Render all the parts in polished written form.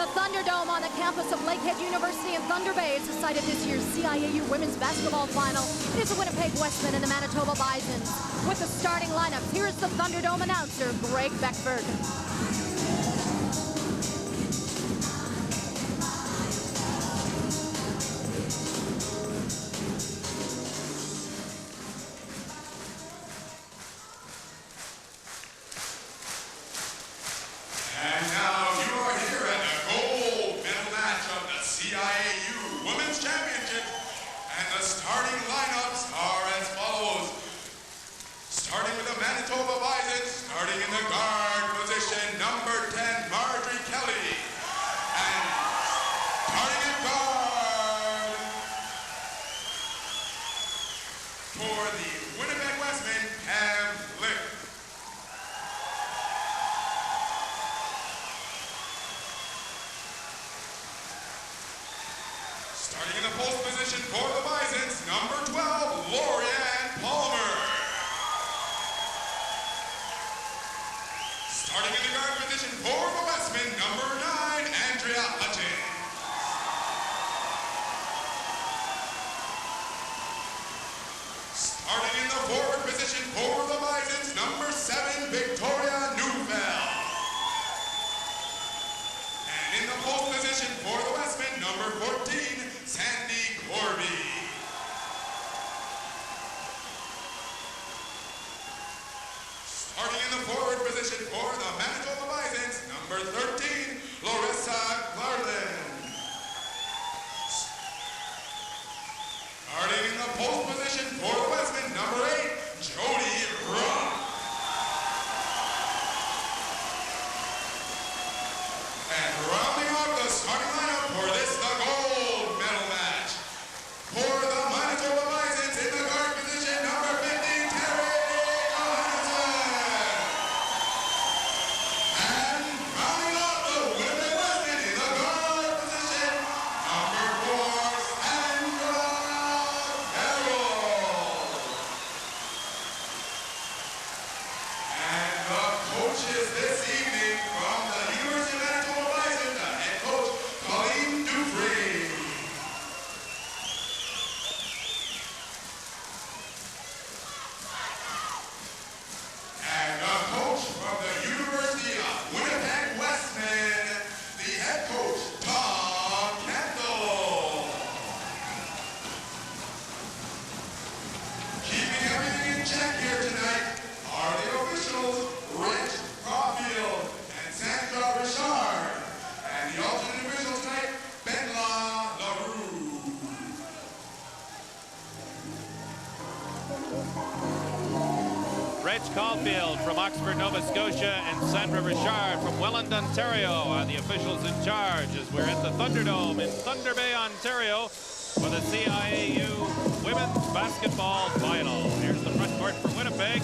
The Thunderdome on the campus of Lakehead University in Thunder Bay is the site of this year's CIAU Women's Basketball Final. It is the Winnipeg Westmen and the Manitoba Bisons. With the starting lineups, here is the Thunderdome announcer, Greg Beckford. Starting with the Manitoba Bisons, starting in the guard position, number 10, Marjorie Kelly. And starting in guard for the Winnipeg Westmen, Pam Lick. Starting in the post position for the Bisons, number 12, Lorianne Palmer. Starting in the guard position for the Westmen, number 9, Andrea Hutchins. Starting in the forward position for the Bisons, number 7, Vicki Neufeld. And in the post position for the Westmen, number 14, Carvey. Starting in the forward position for the Manitoba Bisons, number 13, Larissa Garland. Starting in the post position for the Westmen, number 8, Jody Rock. And rounding off the starting lineup for this, the gold medal match. For the Manitoba Bisons in the guard position, number 15, Terry Johansson. And rounding off the Winnipeg Westmen in the guard position, number 4, Sandra Carroll. And the coaches this evening from the University of Manitoba Bison, the head coach, Charlene Ash. And the coach from the University of Winnipeg Westmen, the head coach, Tom Kendall. Keeping everything in check here tonight are the officials, Rich Caulfield and Sandra Richard. And the alternate officials tonight, Benla LaRue. Reg Caulfield from Oxford, Nova Scotia, and Sandra Richard from Welland, Ontario are the officials in charge as we're at the Thunderdome in Thunder Bay, Ontario for the CIAU Women's Basketball Final. Here's the front court for Winnipeg.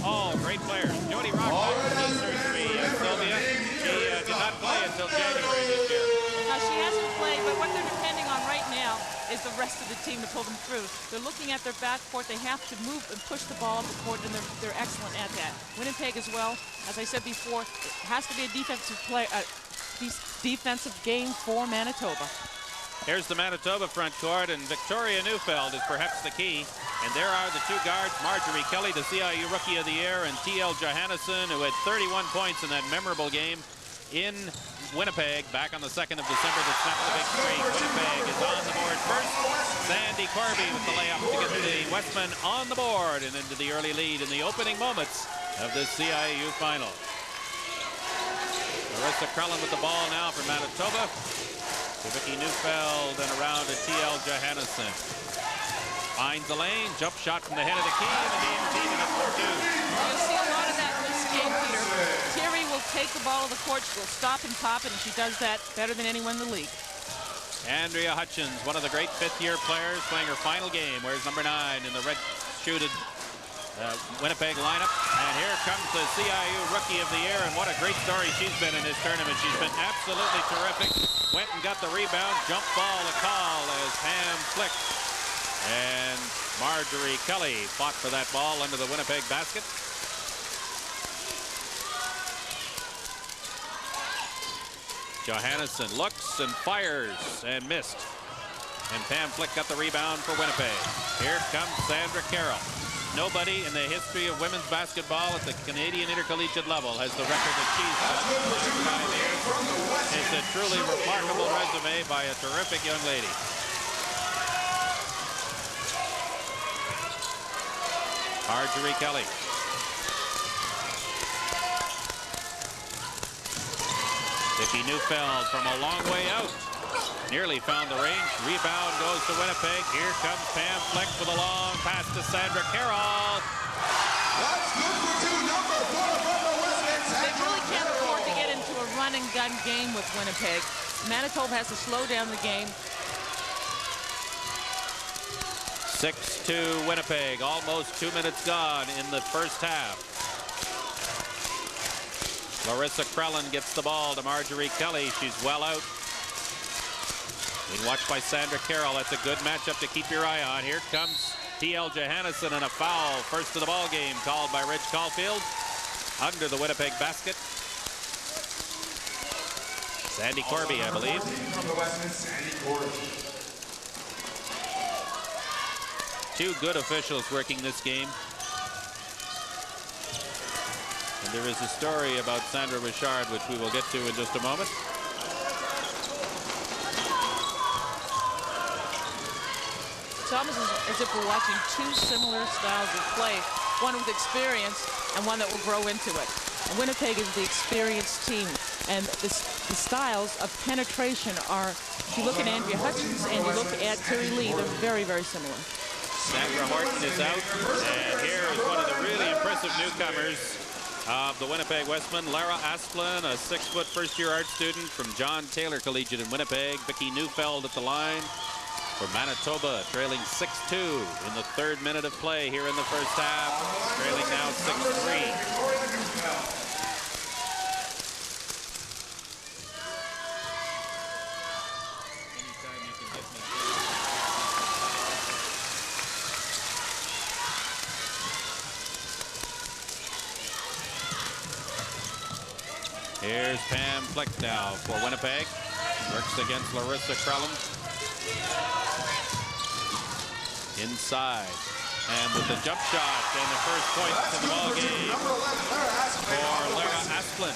All great players. Jody Rock had knee surgery at Sylvia. She did not play until January this year. Now, she hasn't played, but what they're depending on right now is the rest of the team to pull them through. They're looking at their backcourt. They have to move and push the ball up the court, and they're excellent at that. Winnipeg as well, as I said before, it has to be a defensive game for Manitoba. Here's the Manitoba front court, and Vicki Neufeld is perhaps the key. And there are the two guards, Marjorie Kelly, the CIU Rookie of the Year, and Lee Johansson, who had 31 points in that memorable game in Winnipeg back on the 2nd of December that snapped the big streak. Winnipeg is on the board first. Sandy Carvey with the layup to get the Westmen on the board and into the early lead in the opening moments of the CIU final. Larissa Garland with the ball now for Manitoba. To Vicki Neufeld and around to Lee Johansson. Finds the lane, jump shot from the head of the key, and the game's even at 4-2. You'll see a lot of that in this game, Peter. Terry will take the ball to the court, she'll stop and pop it, and she does that better than anyone in the league. Andrea Hutchins, one of the great fifth-year players, playing her final game. Where's number 9 in the red-shooted Winnipeg lineup? And here comes the CIU Rookie of the Year, and what a great story she's been in this tournament. She's been absolutely terrific. Went and got the rebound, jump ball a call as Pam Flick and Marjorie Kelly fought for that ball under the Winnipeg basket. Johansson looks and fires and missed. And Pam Flick got the rebound for Winnipeg. Here comes Sandra Carroll. Nobody in the history of women's basketball at the Canadian intercollegiate level has the record that she's done in 5 years. It's a truly remarkable resume by a terrific young lady. Marjorie Kelly. Vicki Neufeld from a long way out. Nearly found the range. Rebound goes to Winnipeg. Here comes Pam Flick with a long pass to Sandra Carroll. That's good for two. Number 4 from the Western. They really can't afford to get into a run and gun game with Winnipeg. Manitoba has to slow down the game. 6-2 Winnipeg. Almost 2 minutes gone in the first half. Larissa Krellin gets the ball to Marjorie Kelly. She's well out. Being watched by Sandra Carroll. That's a good matchup to keep your eye on. Here comes Lee Johansson, and a foul. First of the ball game called by Rich Caulfield. Under the Winnipeg basket. Sandy Carvey, I believe. From the Western, Sandy Carvey. Two good officials working this game. And there is a story about Sandra Richard, which we will get to in just a moment. It's almost as if we're watching two similar styles of play, one with experience and one that will grow into it. And Winnipeg is the experienced team, and the styles of penetration are, if you look at Andrea Hutchins and you look at Terry Lee, they're very, very similar. Sandra Horton is out, and here is one of the really impressive newcomers of the Winnipeg Westmen, Lara Asplin, a 6-foot first-year art student from John Taylor Collegiate in Winnipeg. Vicki Neufeld at the line for Manitoba, trailing 6-2 in the 3rd minute of play here in the first half, trailing now 6-3. Here's Pam Flick now for Winnipeg. Works against Larissa Krellin. Inside. And with the jump shot and the first point to the ball game for Lara Asplin.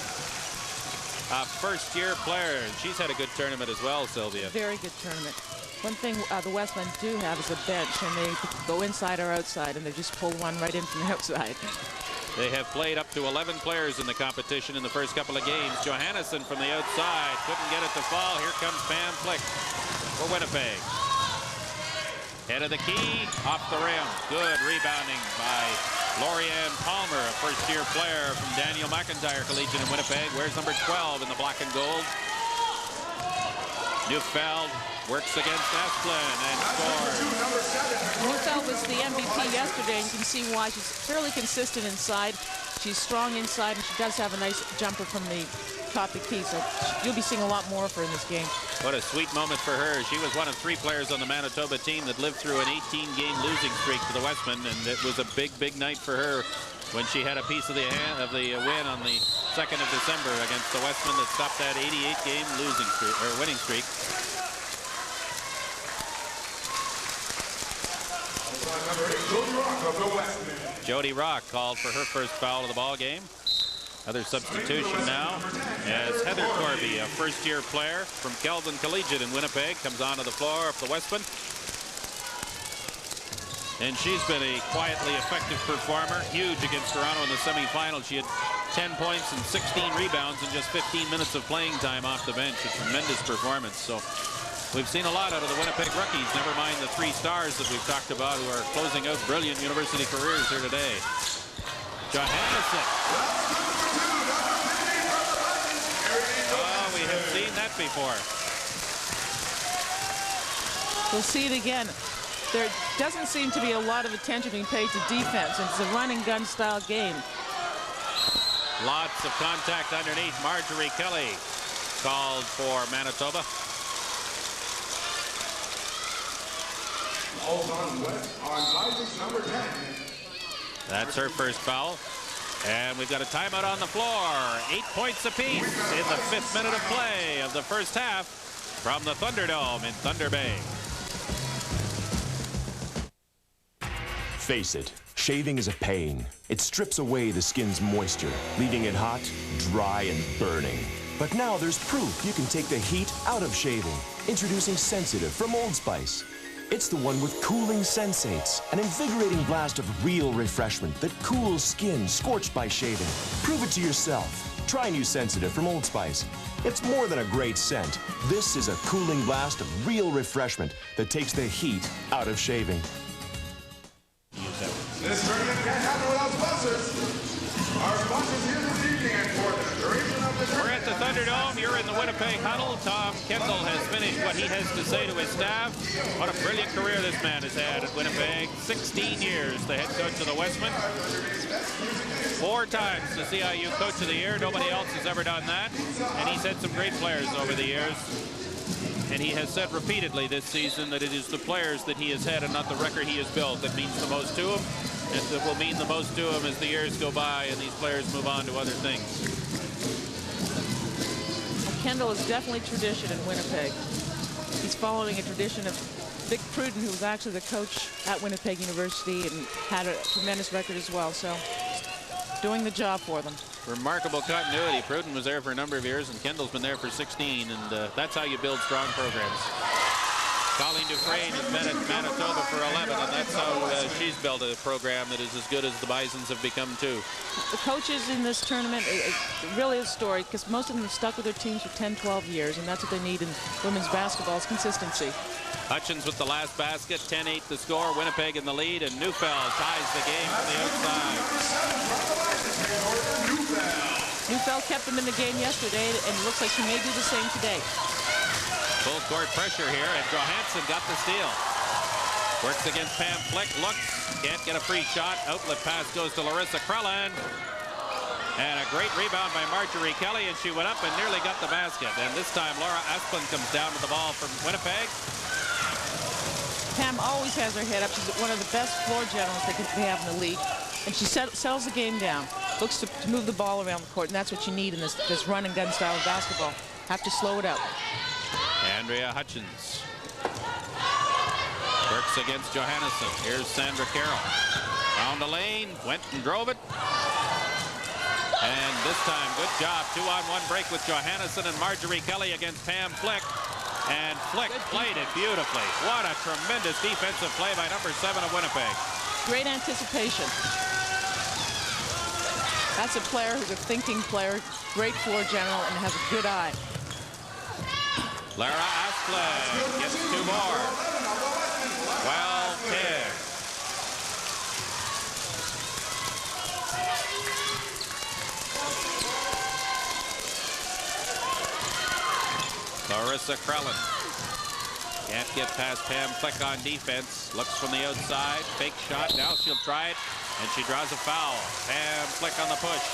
A first-year player. She's had a good tournament as well, Sylvia. Very good tournament. One thing the Westmen do have is a bench, and they go inside or outside, and they just pull one right in from the outside. They have played up to 11 players in the competition in the first couple of games. Johansson from the outside couldn't get it to fall. Here comes Pam Flick for Winnipeg. Head of the key, off the rim. Good rebounding by Lorianne Palmer, a first-year player from Daniel McIntyre Collegiate in Winnipeg. Wears number 12 in the black and gold. Neufeld works against Asplin and scores. Neufeld was the MVP yesterday, and you can see why. She's fairly consistent inside. She's strong inside, and she does have a nice jumper from the top of the key, so you'll be seeing a lot more of her in this game. What a sweet moment for her. She was one of 3 players on the Manitoba team that lived through an 18-game losing streak to the Westmen, and it was a big, big night for her when she had a piece of the win on the 2nd of December against the Westmen that stopped that 88-game losing streak, or winning streak. Jody Rock called for her first foul of the ball game. Another substitution now as Heather Corby, a first-year player from Kelvin Collegiate in Winnipeg, comes onto the floor of the Westmen. And she's been a quietly effective performer. Huge against Toronto in the semifinal. She had 10 points and 16 rebounds in just 15 minutes of playing time off the bench. A tremendous performance. So we've seen a lot out of the Winnipeg rookies, never mind the 3 stars that we've talked about who are closing out brilliant university careers here today. Johansson. Oh, we have seen that before. We'll see it again. There doesn't seem to be a lot of attention being paid to defense. It's a run and gun style game. Lots of contact underneath. Marjorie Kelly called for Manitoba. On West on Isaac number 10. That's her first foul. And we've got a timeout on the floor. 8 points apiece in the 5th minute of play of the first half from the Thunderdome in Thunder Bay. Face it, shaving is a pain. It strips away the skin's moisture, leaving it hot, dry, and burning. But now there's proof you can take the heat out of shaving. Introducing Sensitive from Old Spice. It's the one with cooling sensates, an invigorating blast of real refreshment that cools skin scorched by shaving. Prove it to yourself. Try new Sensitive from Old Spice. It's more than a great scent. This is a cooling blast of real refreshment that takes the heat out of shaving. This tournament can't happen without sponsors. Our sponsors here this evening and for the duration of the tournament. We're at the Thunderdome. You're in the Winnipeg huddle. Tom Kendall has finished what he has to say to his staff. What a brilliant career this man has had at Winnipeg. 16 years, the head coach of the Westmen. 4 times the CIU Coach of the Year. Nobody else has ever done that. And he's had some great players over the years. And he has said repeatedly this season that it is the players that he has had and not the record he has built that means the most to him. And that will mean the most to him as the years go by and these players move on to other things. Kendall is definitely tradition in Winnipeg. He's following a tradition of Vic Pruden, who was actually the coach at Winnipeg University and had a tremendous record as well. So doing the job for them. Remarkable continuity. Pruden was there for a number of years, and Kendall's been there for 16, and that's how you build strong programs. Colleen Dufresne has been at Manitoba for 11, and that's how she's built a program that is as good as the Bisons have become, too. The coaches in this tournament, it really is a story, because most of them have stuck with their teams for 10, 12 years, and that's what they need in women's basketball is consistency. Hutchins with the last basket, 10-8 the score, Winnipeg in the lead, and Neufeld ties the game from the outside. Neufeld kept them in the game yesterday, and it looks like she may do the same today. Full court pressure here, and Johansson got the steal. Works against Pam Flick, looks, can't get a free shot. Outlet pass goes to Larissa Krelland. And a great rebound by Marjorie Kelly, and she went up and nearly got the basket. And this time Laura Asplund comes down with the ball from Winnipeg. Pam always has her head up. She's one of the best floor generals they have in the league. And she settles the game down, looks to move the ball around the court, and that's what you need in this run and gun style of basketball. Have to slow it up. Andrea Hutchins works against Johansson. Here's Sandra Carroll. Found the lane, went and drove it. And this time, good job. 2-on-1 break with Johansson and Marjorie Kelly against Pam Flick. And Flick played it beautifully. What a tremendous defensive play by number 7 of Winnipeg. Great anticipation. That's a player who's a thinking player, great floor general, and has a good eye. Lara Asplund gets 2 more. 12-10. Larissa Krelland can't get past Pam Flick on defense. Looks from the outside, fake shot. Now she'll try it, and she draws a foul. Pam Flick on the push.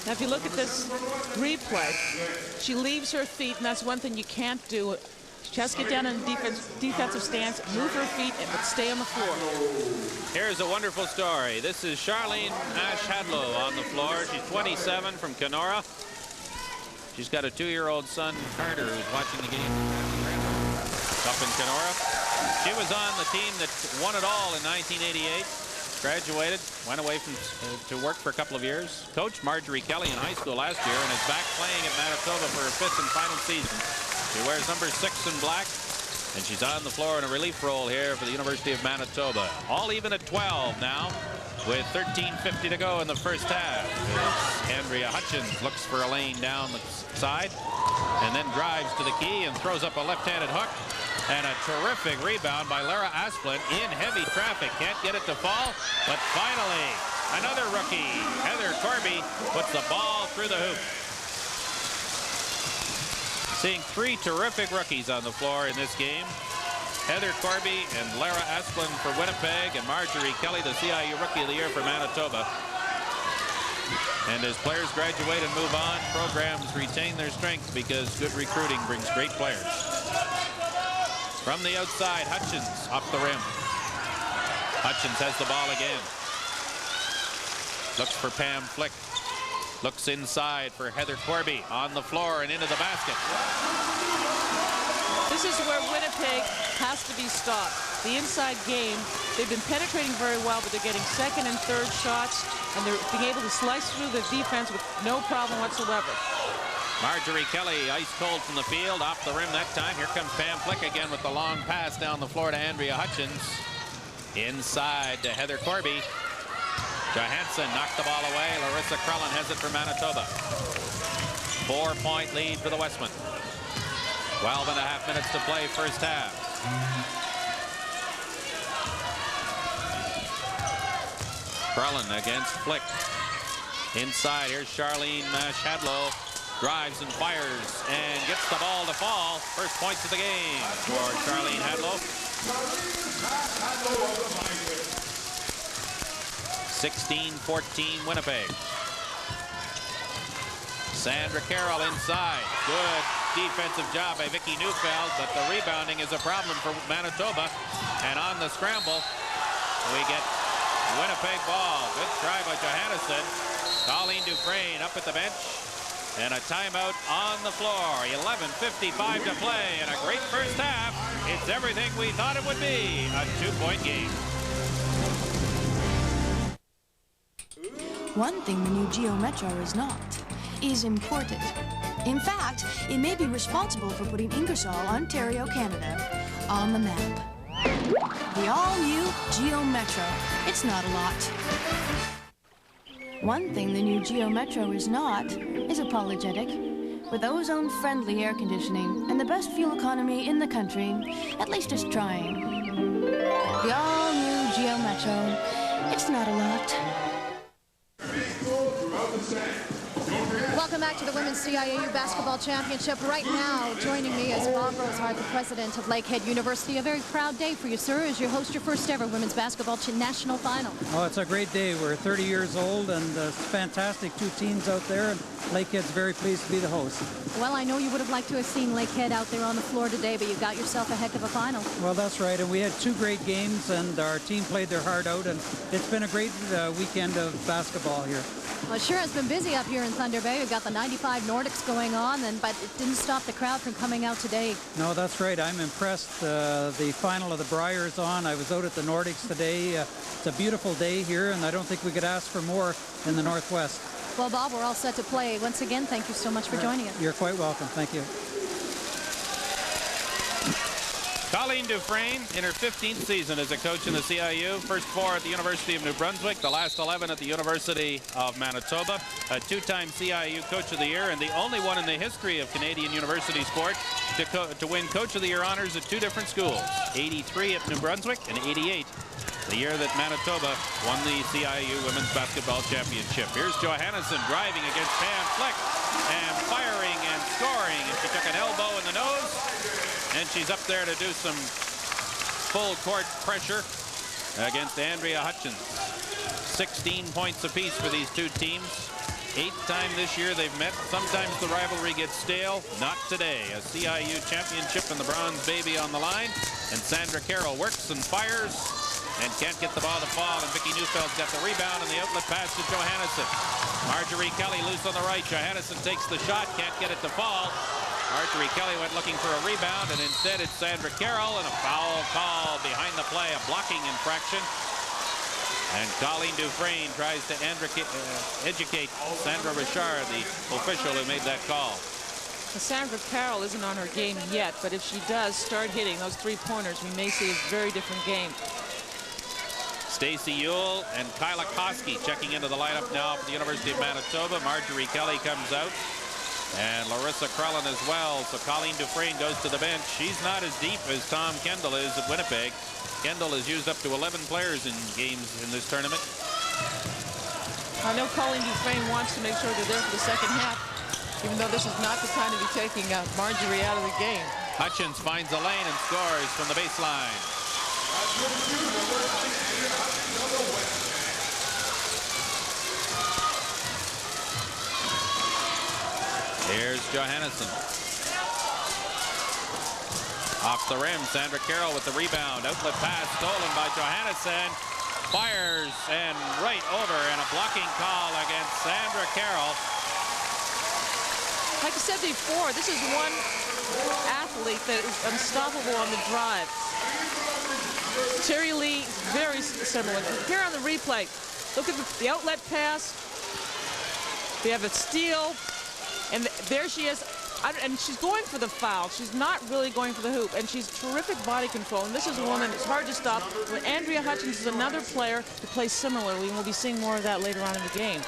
Now, if you look at this replay, she leaves her feet, and that's one thing you can't do. She has to get down in the defensive stance, move her feet, but stay on the floor. Here's a wonderful story. This is Charlene Ash Hadlow on the floor. She's 27 from Kenora. She's got a 2-year-old son, Carter, who's watching the game up in Kenora. She was on the team that won it all in 1988. Graduated, went away to work for a couple of years. Coached Marjorie Kelly in high school last year and is back playing at Manitoba for her 5th and final season. She wears number 6 in black, and she's on the floor in a relief role here for the University of Manitoba. All even at 12 now, with 13:50 to go in the first half. Andrea Hutchins looks for a lane down the side, and then drives to the key and throws up a left-handed hook. And a terrific rebound by Lara Asplund in heavy traffic. Can't get it to fall, but finally, another rookie, Heather Carvey, puts the ball through the hoop. Seeing 3 terrific rookies on the floor in this game. Heather Carvey and Lara Asplund for Winnipeg, and Marjorie Kelly, the CIU Rookie of the Year for Manitoba. And as players graduate and move on, programs retain their strength because good recruiting brings great players. From the outside, Hutchins off the rim. Hutchins has the ball again. Looks for Pam Flick. Looks inside for Heather Corby on the floor and into the basket. This is where Winnipeg has to be stopped. The inside game, they've been penetrating very well, but they're getting second and third shots, and they're being able to slice through the defense with no problem whatsoever. Marjorie Kelly, ice cold from the field, off the rim that time. Here comes Pam Flick again with the long pass down the floor to Andrea Hutchins. Inside to Heather Corby. Johansson knocked the ball away. Larissa Krellin has it for Manitoba. 4-point lead for the Westmen. 12 and a half minutes to play first half. Krellin against Flick. Inside, here's Charlene Ash Hadlow. Drives and fires and gets the ball to fall. First points of the game for Charlene Hadlow. 16-14 Winnipeg. Sandra Carroll inside. Good defensive job by Vicki Neufeld, but the rebounding is a problem for Manitoba. And on the scramble, we get Winnipeg ball. Good try by Johannesson. Colleen Dufresne up at the bench. And a timeout on the floor. 11:55 to play. And a great first half. It's everything we thought it would be. A 2-point game. One thing the new Geo Metro is not is imported. In fact, it may be responsible for putting Ingersoll, Ontario, Canada on the map. The all-new Geo Metro. It's not a lot. One thing the new Geo Metro is not is apologetic. With ozone-friendly air conditioning and the best fuel economy in the country, at least it's trying. The all-new Geo Metro. It's not a lot. Welcome back to the Women's CIAU Basketball Championship. Right now, joining me is Bob Rosehart, the president of Lakehead University. A very proud day for you, sir, as you host your first ever Women's Basketball National Final. Oh, it's a great day. We're 30 years old, and it's fantastic. Two teams out there, and Lakehead's very pleased to be the host. Well, I know you would have liked to have seen Lakehead out there on the floor today, but you got yourself a heck of a final. Well, that's right, and we had two great games, and our team played their heart out, and it's been a great weekend of basketball here. Well, it sure has been busy up here in Thunder Bay. We've got the 95 Nordics going on, but it didn't stop the crowd from coming out today. No, that's right. I'm impressed. The final of the Briar's on. I was out at the Nordics today. It's a beautiful day here, and I don't think we could ask for more in the Northwest. Well, Bob, we're all set to play. Once again, thank you so much for joining us. You're quite welcome. Thank you. Colleen Dufresne in her 15th season as a coach in the CIU. First 4 at the University of New Brunswick, the last 11 at the University of Manitoba. A two-time CIU Coach of the Year and the only one in the history of Canadian university sport to win Coach of the Year honors at two different schools. 83 at New Brunswick and 88 the year that Manitoba won the CIU Women's Basketball Championship. Here's Johansson driving against Pam Flick and firing and scoring. And she took an elbow in the nose. And she's up there to do some full court pressure against Andrea Hutchins. 16 points apiece for these two teams. 8th time this year they've met. Sometimes the rivalry gets stale. Not today. A CIU championship and the bronze baby on the line. And Sandra Carroll works and fires and can't get the ball to fall. And Vicki Neufeld's got the rebound and the outlet pass to Johansson. Marjorie Kelly loose on the right. Johansson takes the shot, can't get it to fall. Marjorie Kelly went looking for a rebound, and instead it's Sandra Carroll, and a foul call behind the play, a blocking infraction. And Colleen Dufresne tries to educate Sandra Richard, the official who made that call. Sandra Carroll isn't on her game yet, but if she does start hitting those three-pointers, we may see a very different game. Stacey Ewell and Kyla Koski checking into the lineup now for the University of Manitoba. Marjorie Kelly comes out. And Larissa Krellin as well. So Colleen Dufresne goes to the bench. She's not as deep as Tom Kendall is at Winnipeg. Kendall has used up to 11 players in games in this tournament. I know Colleen Dufresne wants to make sure they're there for the second half, even though this is not the time to be taking Marjorie out of the game. Hutchins finds a lane and scores from the baseline. Here's Johansson. Off the rim, Sandra Carroll with the rebound. Outlet pass stolen by Johansson. Fires and right over, and a blocking call against Sandra Carroll. Like I said before, this is one athlete that is unstoppable on the drive. Terry Lee, very similar. Here on the replay, look at the outlet pass. They have a steal, and there she is. And she's going for the foul. She's not really going for the hoop, and she's terrific body control. And this is a woman that's hard to stop. But Andrea Hutchins is another player who plays similarly, and we'll be seeing more of that later on in the game.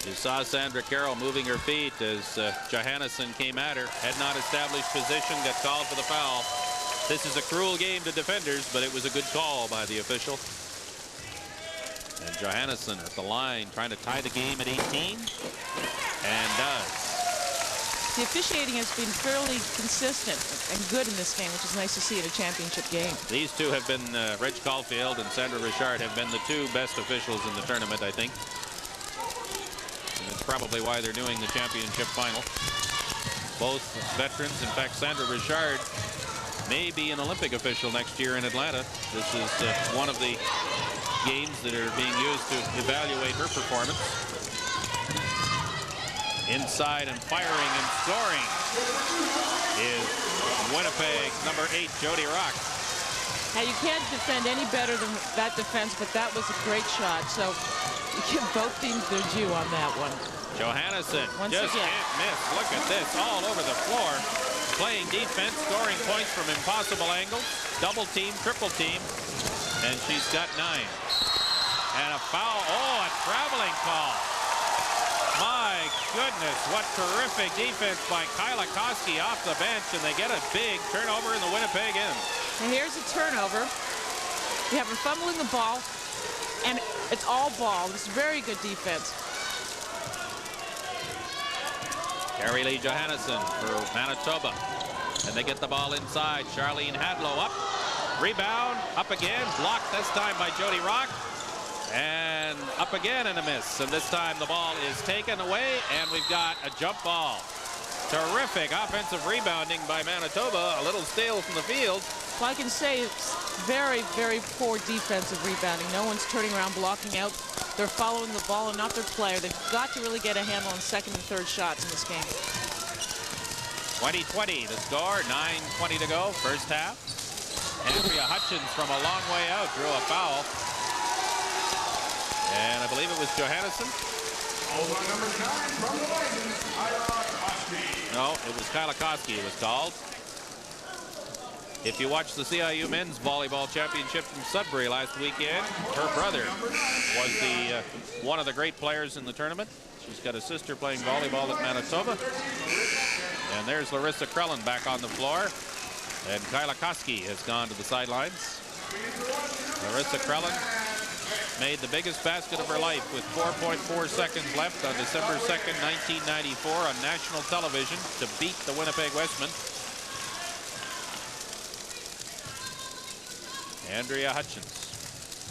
You saw Sandra Carroll moving her feet as Johansson came at her. Had not established position, got called for the foul. This is a cruel game to defenders, but it was a good call by the official. And Johansson at the line trying to tie the game at 18, and does. The officiating has been fairly consistent and good in this game, which is nice to see in a championship game. These two have been, Reg Caulfield and Sandra Richard have been the two best officials in the tournament, I think. And it's probably why they're doing the championship final. Both veterans. In fact, Sandra Richard may be an Olympic official next year in Atlanta. This is one of the games that are being used to evaluate her performance. Inside and firing and scoring is Winnipeg number 8, Jody Rock. Now you can't defend any better than that defense, but that was a great shot. So you give both teams their due on that one. Johansson Once just again. can't miss. Look at this, all over the floor. Playing defense, scoring points from impossible angles. Double team, triple team, and she's got 9. And a foul. Oh, a traveling call. My goodness, what terrific defense by Kyla Koski off the bench, and they get a big turnover in the Winnipeg end. And here's a turnover. You have her fumbling the ball, and it's all ball. It's very good defense. Carrie Lee Johansson for Manitoba. And they get the ball inside. Charlene Hadlow up. Rebound, up again. Blocked this time by Jody Rock. And up again and a miss. And this time the ball is taken away, and we've got a jump ball. Terrific offensive rebounding by Manitoba. A little steal from the field. Well, I can say it's very, very poor defensive rebounding. No one's turning around, blocking out. They're following the ball and not their player. They've got to really get a handle on second and third shots in this game. 20-20 the score. 9:20 to go, first half. Andrea Hutchins from a long way out drew a foul. And I believe it was Johansson. Over number 9 from the Vikings, No, it was Kyla Koski it was called. If you watched the CIU men's volleyball championship from Sudbury last weekend, her brother was the one of the great players in the tournament. She's got a sister playing volleyball at Manitoba. And there's Larissa Krellin back on the floor. And Kyla Koski has gone to the sidelines. Larissa Krellin made the biggest basket of her life with 4.4 seconds left on December 2nd, 1994 on national television to beat the Winnipeg Westmen. Andrea Hutchins,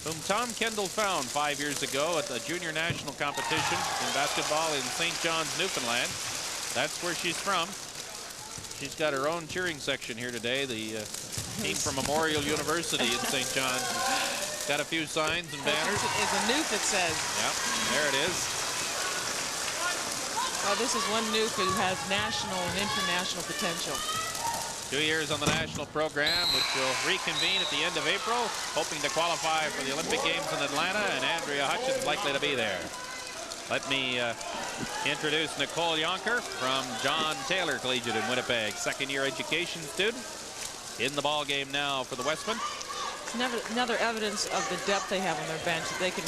whom Tom Kendall found 5 years ago at the junior national competition in basketball in St. John's, Newfoundland. That's where she's from. She's got her own cheering section here today. The team from Memorial University in St. John's. Got a few signs and banners. It's a nuke, it says. Yep, there it is. Oh, this is one nuke that has national and international potential. 2 years on the national program, which will reconvene at the end of April, hoping to qualify for the Olympic Games in Atlanta, and Andrea Hutchins likely to be there. Let me introduce Nicole Yonker from John Taylor Collegiate in Winnipeg, second-year education student. In the ball game now for the Westmen. It's another evidence of the depth they have on their bench. They can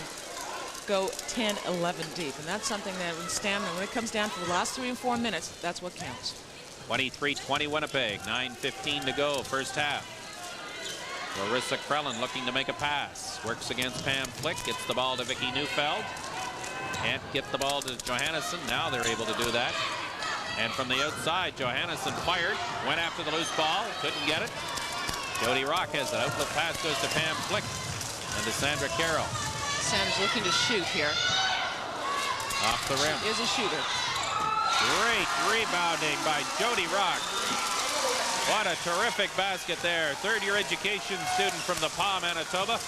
go 10, 11 deep, and that's something that in stamina, when it comes down to the last 3 and 4 minutes, that's what counts. 23-20 Winnipeg, 9:15 to go, first half. Larissa Krellin looking to make a pass. Works against Pam Flick, gets the ball to Vicki Neufeld. Can't get the ball to Johansson. Now they're able to do that. And from the outside, Johansson fired, went after the loose ball, couldn't get it. Jody Rock has an outlet pass, goes to Pam Flick and to Sandra Carroll. Sandra's looking to shoot here. Off the rim. She is a shooter. Great rebounding by Jody Rock. What a terrific basket there. Third-year education student from the PA, Manitoba.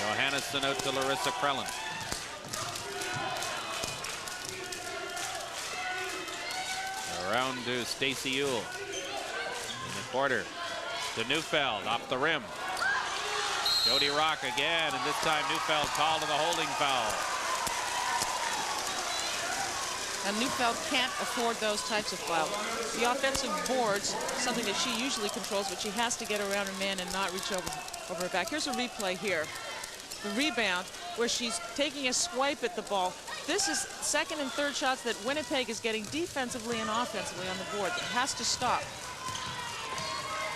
Johansson out to Larissa Krellin. Around to Stacey Ewell. In the quarter to Neufeld off the rim. Jody Rock again, and this time Neufeld called to the holding foul. And Neufeld can't afford those types of fouls. The offensive boards, something that she usually controls, but she has to get around her man and not reach over her back. Here's a replay here. The rebound where she's taking a swipe at the ball. This is second and third shots that Winnipeg is getting defensively and offensively on the board. It has to stop.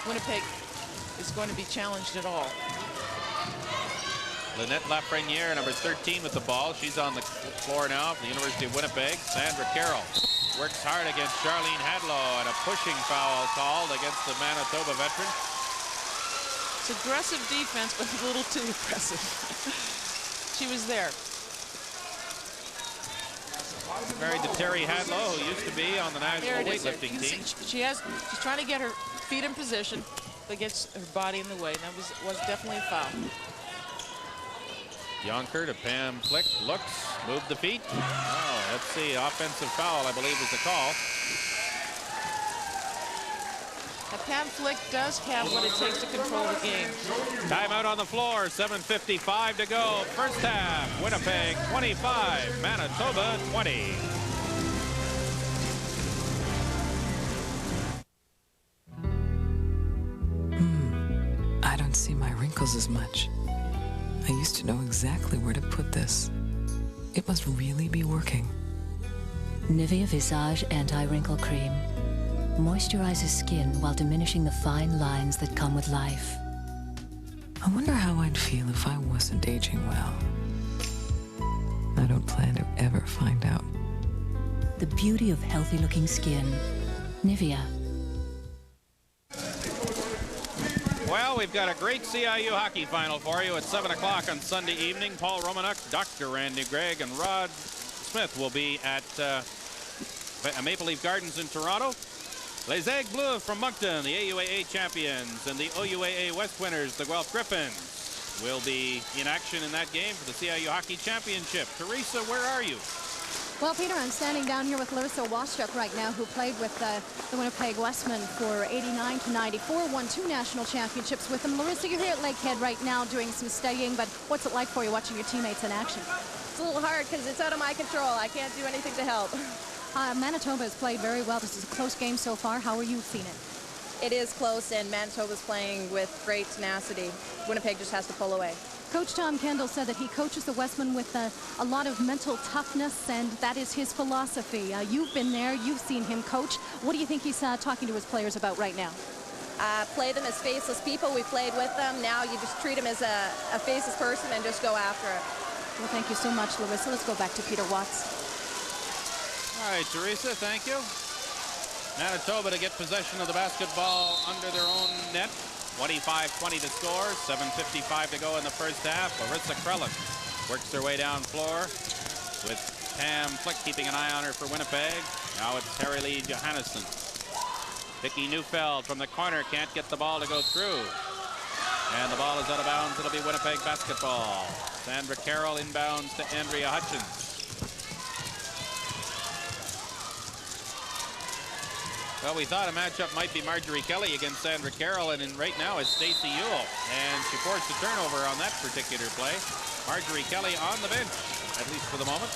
Winnipeg is going to be challenged at all. Lynette Lafreniere, number 13 with the ball. She's on the floor now for the University of Winnipeg. Sandra Carroll works hard against Charlene Hadlow, and a pushing foul called against the Manitoba veteran. It's aggressive defense, but a little too aggressive. She was there. Married to Terry Hadlow, who used to be on the national weightlifting team. She's trying to get her feet in position, but gets her body in the way. And that was definitely a foul. Yonker to Pam Flick, looks, moved the feet. Oh, let's see, offensive foul, I believe, is the call. Now, Pam Flick does have what it takes to control the game. Timeout on the floor, 7:55 to go. First half, Winnipeg 25, Manitoba 20. I don't see my wrinkles as much. I used to know exactly where to put this. It must really be working. Nivea Visage Anti-Wrinkle Cream moisturizes skin while diminishing the fine lines that come with life. I wonder how I'd feel if I wasn't aging well. I don't plan to ever find out. The beauty of healthy-looking skin. Nivea. Well, we've got a great CIU hockey final for you at 7 o'clock on Sunday evening. Paul Romanuk, Dr. Randy Gregg, and Rod Smith will be at Maple Leaf Gardens in Toronto. Les Aigles Bleus from Moncton, the AUAA champions, and the OUAA West winners, the Guelph Griffins, will be in action in that game for the CIU Hockey Championship. Teresa, where are you? Well, Peter, I'm standing down here with Larissa Wastrup right now, who played with the Winnipeg Westmen for 89 to 94, won 2 national championships with them. Larissa, you're here at Lakehead right now doing some studying, but what's it like for you watching your teammates in action? It's a little hard because it's out of my control. I can't do anything to help. Manitoba has played very well. This is a close game so far. How are you seeing it? It is close, and Manitoba's playing with great tenacity. Winnipeg just has to pull away. Coach Tom Kendall said that he coaches the Westmen with a lot of mental toughness, and that is his philosophy. You've been there. You've seen him coach. What do you think he's talking to his players about right now? Play them as faceless people. We played with them. Now you just treat them as a faceless person and just go after it. Well, thank you so much, Larissa. Let's go back to Peter Watts. All right, Teresa, thank you. Manitoba to get possession of the basketball under their own net. 25-20 to score, 7:55 to go in the first half. Larissa Krellin works her way down floor with Pam Flick keeping an eye on her for Winnipeg. Now it's Lee Johansson. Vicki Neufeld from the corner can't get the ball to go through. And the ball is out of bounds. It'll be Winnipeg basketball. Sandra Carroll inbounds to Andrea Hutchins. Well, we thought a matchup might be Marjorie Kelly against Sandra Carroll, and right now it's Stacey Ewell. And she forced a turnover on that particular play. Marjorie Kelly on the bench, at least for the moment.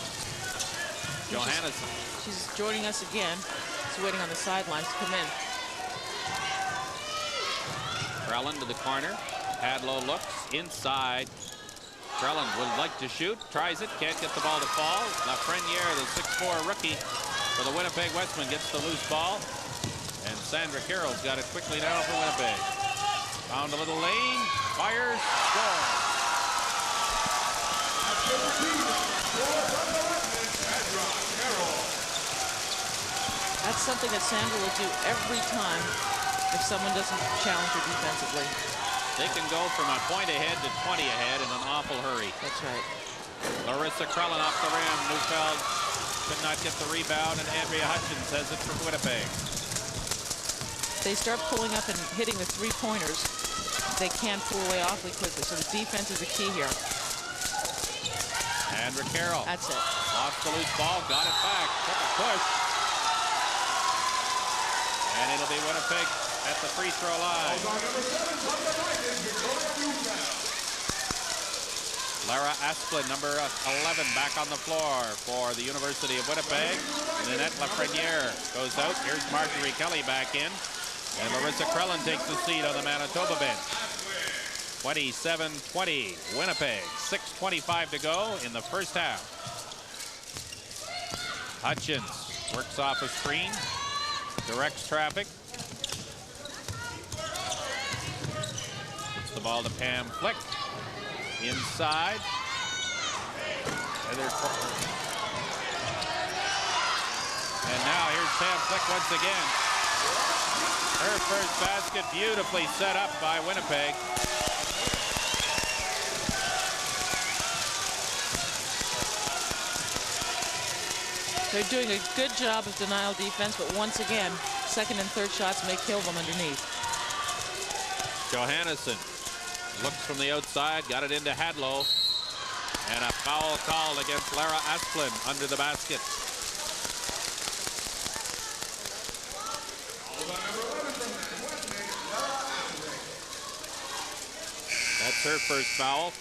Johansson. She's joining us again. She's waiting on the sidelines to come in. Krellin to the corner. Hadlow looks inside. Krellin would like to shoot, tries it, can't get the ball to fall. Lafreniere, the 6'4" rookie for the Winnipeg Westmen, gets the loose ball. And Sandra Carroll's got it quickly now for Winnipeg. Found a little lane, fires, scores. That's something that Sandra will do every time if someone doesn't challenge her defensively. They can go from a point ahead to 20 ahead in an awful hurry. That's right. Larissa Krellin off the rim. Neufeld could not get the rebound, and Andrea Hutchins has it for Winnipeg. They start pulling up and hitting the three-pointers. They can pull away awfully quickly, so the defense is the key here. Sandra Carroll. That's it. Lost the loose ball, got it back, took a push. And it'll be Winnipeg at the free throw line. Lara Asplin, number 11, back on the floor for the University of Winnipeg. Lynette Lafreniere goes out. Here's Marjorie Kelly back in. And Larissa Krellin takes the seat on the Manitoba bench. 27-20, Winnipeg. 6:25 to go in the first half. Hutchins works off a screen, directs traffic. Puts the ball to Pam Flick. Inside. And now here's Pam Flick once again. Her first basket, beautifully set up by Winnipeg. They're doing a good job of denial defense, but once again, second and third shots may kill them underneath. Johansson looks from the outside, got it into Hadlow, and a foul called against Lara Asplin under the basket. That's her first foul.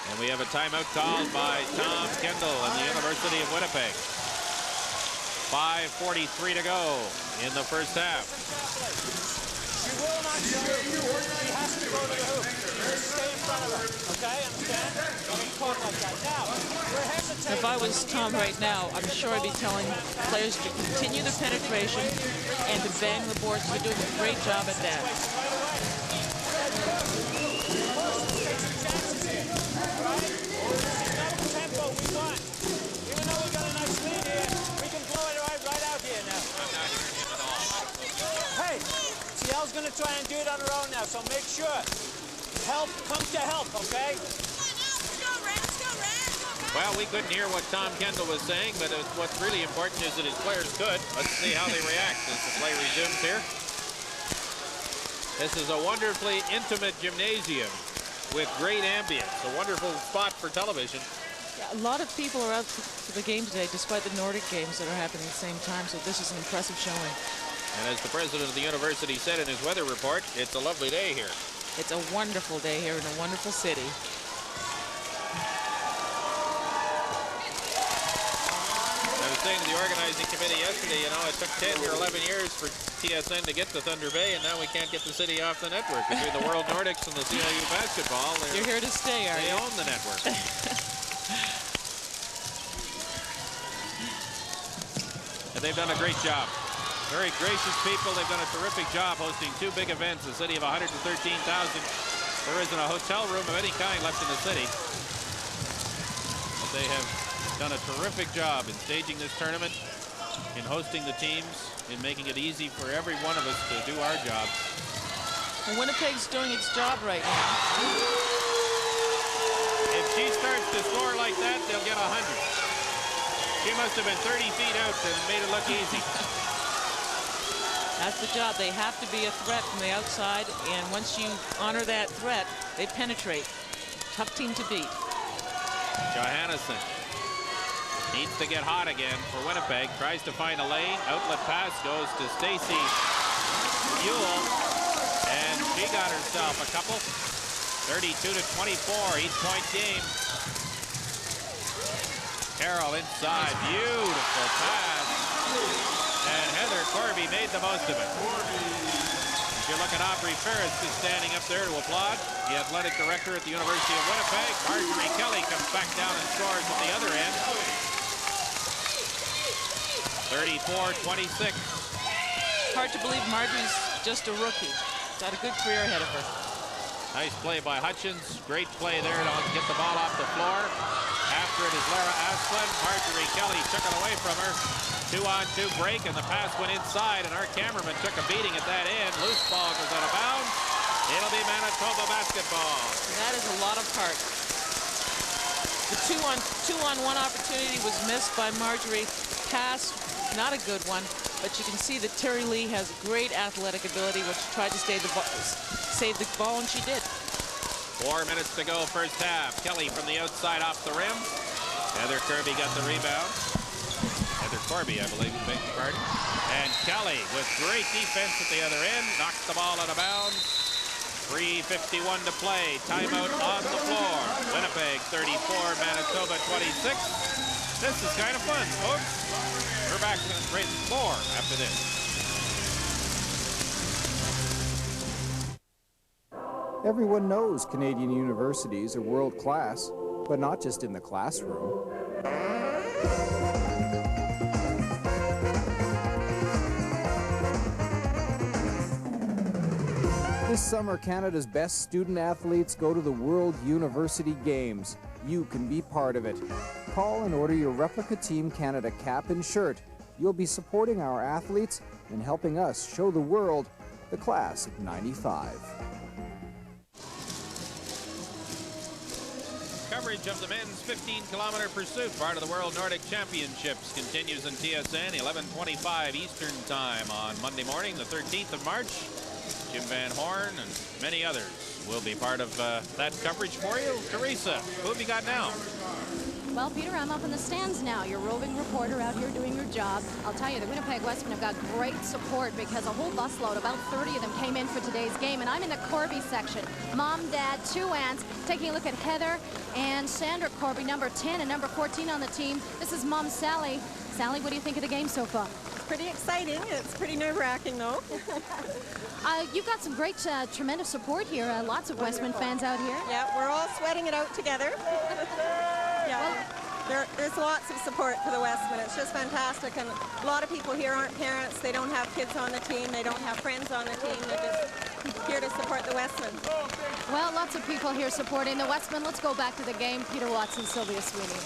And we have a timeout called by Tom Kendall and the University of Winnipeg. 5:43 to go in the first half. She will not go. She has to go to the hoop. Stay in front of her. Okay, understand? Don't get caught like that. Now, we're hesitating. If I was Tom right now, I'm sure I'd be telling players to continue the penetration and to bang the boards. They're doing a great job at that. Tempo we want. Even though we got a nice lead here, we can blow it right out here now. I'm not hearing him at all. Hey, Ciau's going to try and do it on her own now, so make sure help comes to help, okay? Well, we couldn't hear what Tom Kendall was saying, but what's really important is that his players could. Let's see how they react as the play resumes here. This is a wonderfully intimate gymnasium with great ambience, a wonderful spot for television. Yeah, a lot of people are out for the game today, despite the Nordic games that are happening at the same time, so this is an impressive showing. And as the president of the university said in his weather report, it's a lovely day here. It's a wonderful day here in a wonderful city. I was saying to the organizing committee yesterday, you know, it took 10 or 11 years for TSN to get to Thunder Bay, and now we can't get the city off the network. Between the World Nordics and the CIU basketball, you're here to stay, are you? They own the network. And they've done a great job. Very gracious people. They've done a terrific job hosting two big events. A city of 113,000. There isn't a hotel room of any kind left in the city. But they have done a terrific job in staging this tournament, in hosting the teams, in making it easy for every one of us to do our job. Well, Winnipeg's doing its job right now. If she starts to score like that, they'll get 100. She must have been 30 feet out and made it look easy. That's the job. They have to be a threat from the outside, and once you honor that threat, they penetrate. Tough team to beat. Johannesson needs to get hot again for Winnipeg. Tries to find a lane. Outlet pass goes to Stacy Ewell, and she got herself a couple. 32-24, 8-point game. Carroll inside, beautiful pass. And Heather Carvey made the most of it. If you look at Aubrey Ferris, who's standing up there to applaud, the athletic director at the University of Winnipeg. Marjorie Kelly comes back down and scores at the other end. 34-26. Hard to believe Marjorie's just a rookie. Got a good career ahead of her. Nice play by Hutchins. Great play there to get the ball off the floor. After it is Lara Asplin. Marjorie Kelly took it away from her. 2-on-2 break, and the pass went inside, and our cameraman took a beating at that end. Loose ball goes out of bounds. It'll be Manitoba basketball. That is a lot of heart. The two-on-one opportunity was missed by Marjorie. Pass, not a good one, but you can see that Terry Lee has great athletic ability when she tried to save the ball, and she did. 4 minutes to go, first half. Kelly from the outside off the rim. Heather Carvey got the rebound. Heather Carvey, I believe, beg your pardon. And Kelly with great defense at the other end, knocks the ball out of bounds. 3:51 to play. Timeout on the floor. Winnipeg 34, Manitoba 26. This is kind of fun, folks. We're back right to the floor after this. Everyone knows Canadian universities are world class, but not just in the classroom. This summer, Canada's best student athletes go to the World University Games. You can be part of it. Call and order your replica Team Canada cap and shirt. You'll be supporting our athletes and helping us show the world the class of '95. Coverage of the men's 15-kilometer pursuit, part of the World Nordic Championships, continues in TSN, 11:25 Eastern Time on Monday morning, the 13th of March. Jim Van Horn and many others will be part of that coverage for you. Teresa, who have you got now? Well, Peter, I'm up in the stands now. Your roving reporter out here doing your job. I'll tell you, the Winnipeg Westmen have got great support because a whole busload, about 30 of them, came in for today's game. And I'm in the Carvey section. Mom, Dad, 2 aunts, taking a look at Heather and Sandra Carvey, number 10 and number 14 on the team. This is Mom Sally. Sally, what do you think of the game so far? Pretty exciting. It's pretty nerve-wracking, though. You've got some great, tremendous support here. Lots of Westman fans out here. Yeah, we're all sweating it out together. Yeah, there's lots of support for the Westmen. It's just fantastic. And a lot of people here aren't parents. They don't have kids on the team. They don't have friends on the team. They're just here to support the Westmen. Well, lots of people here supporting the Westmen. Let's go back to the game. Peter Watson, Sylvia Sweeney.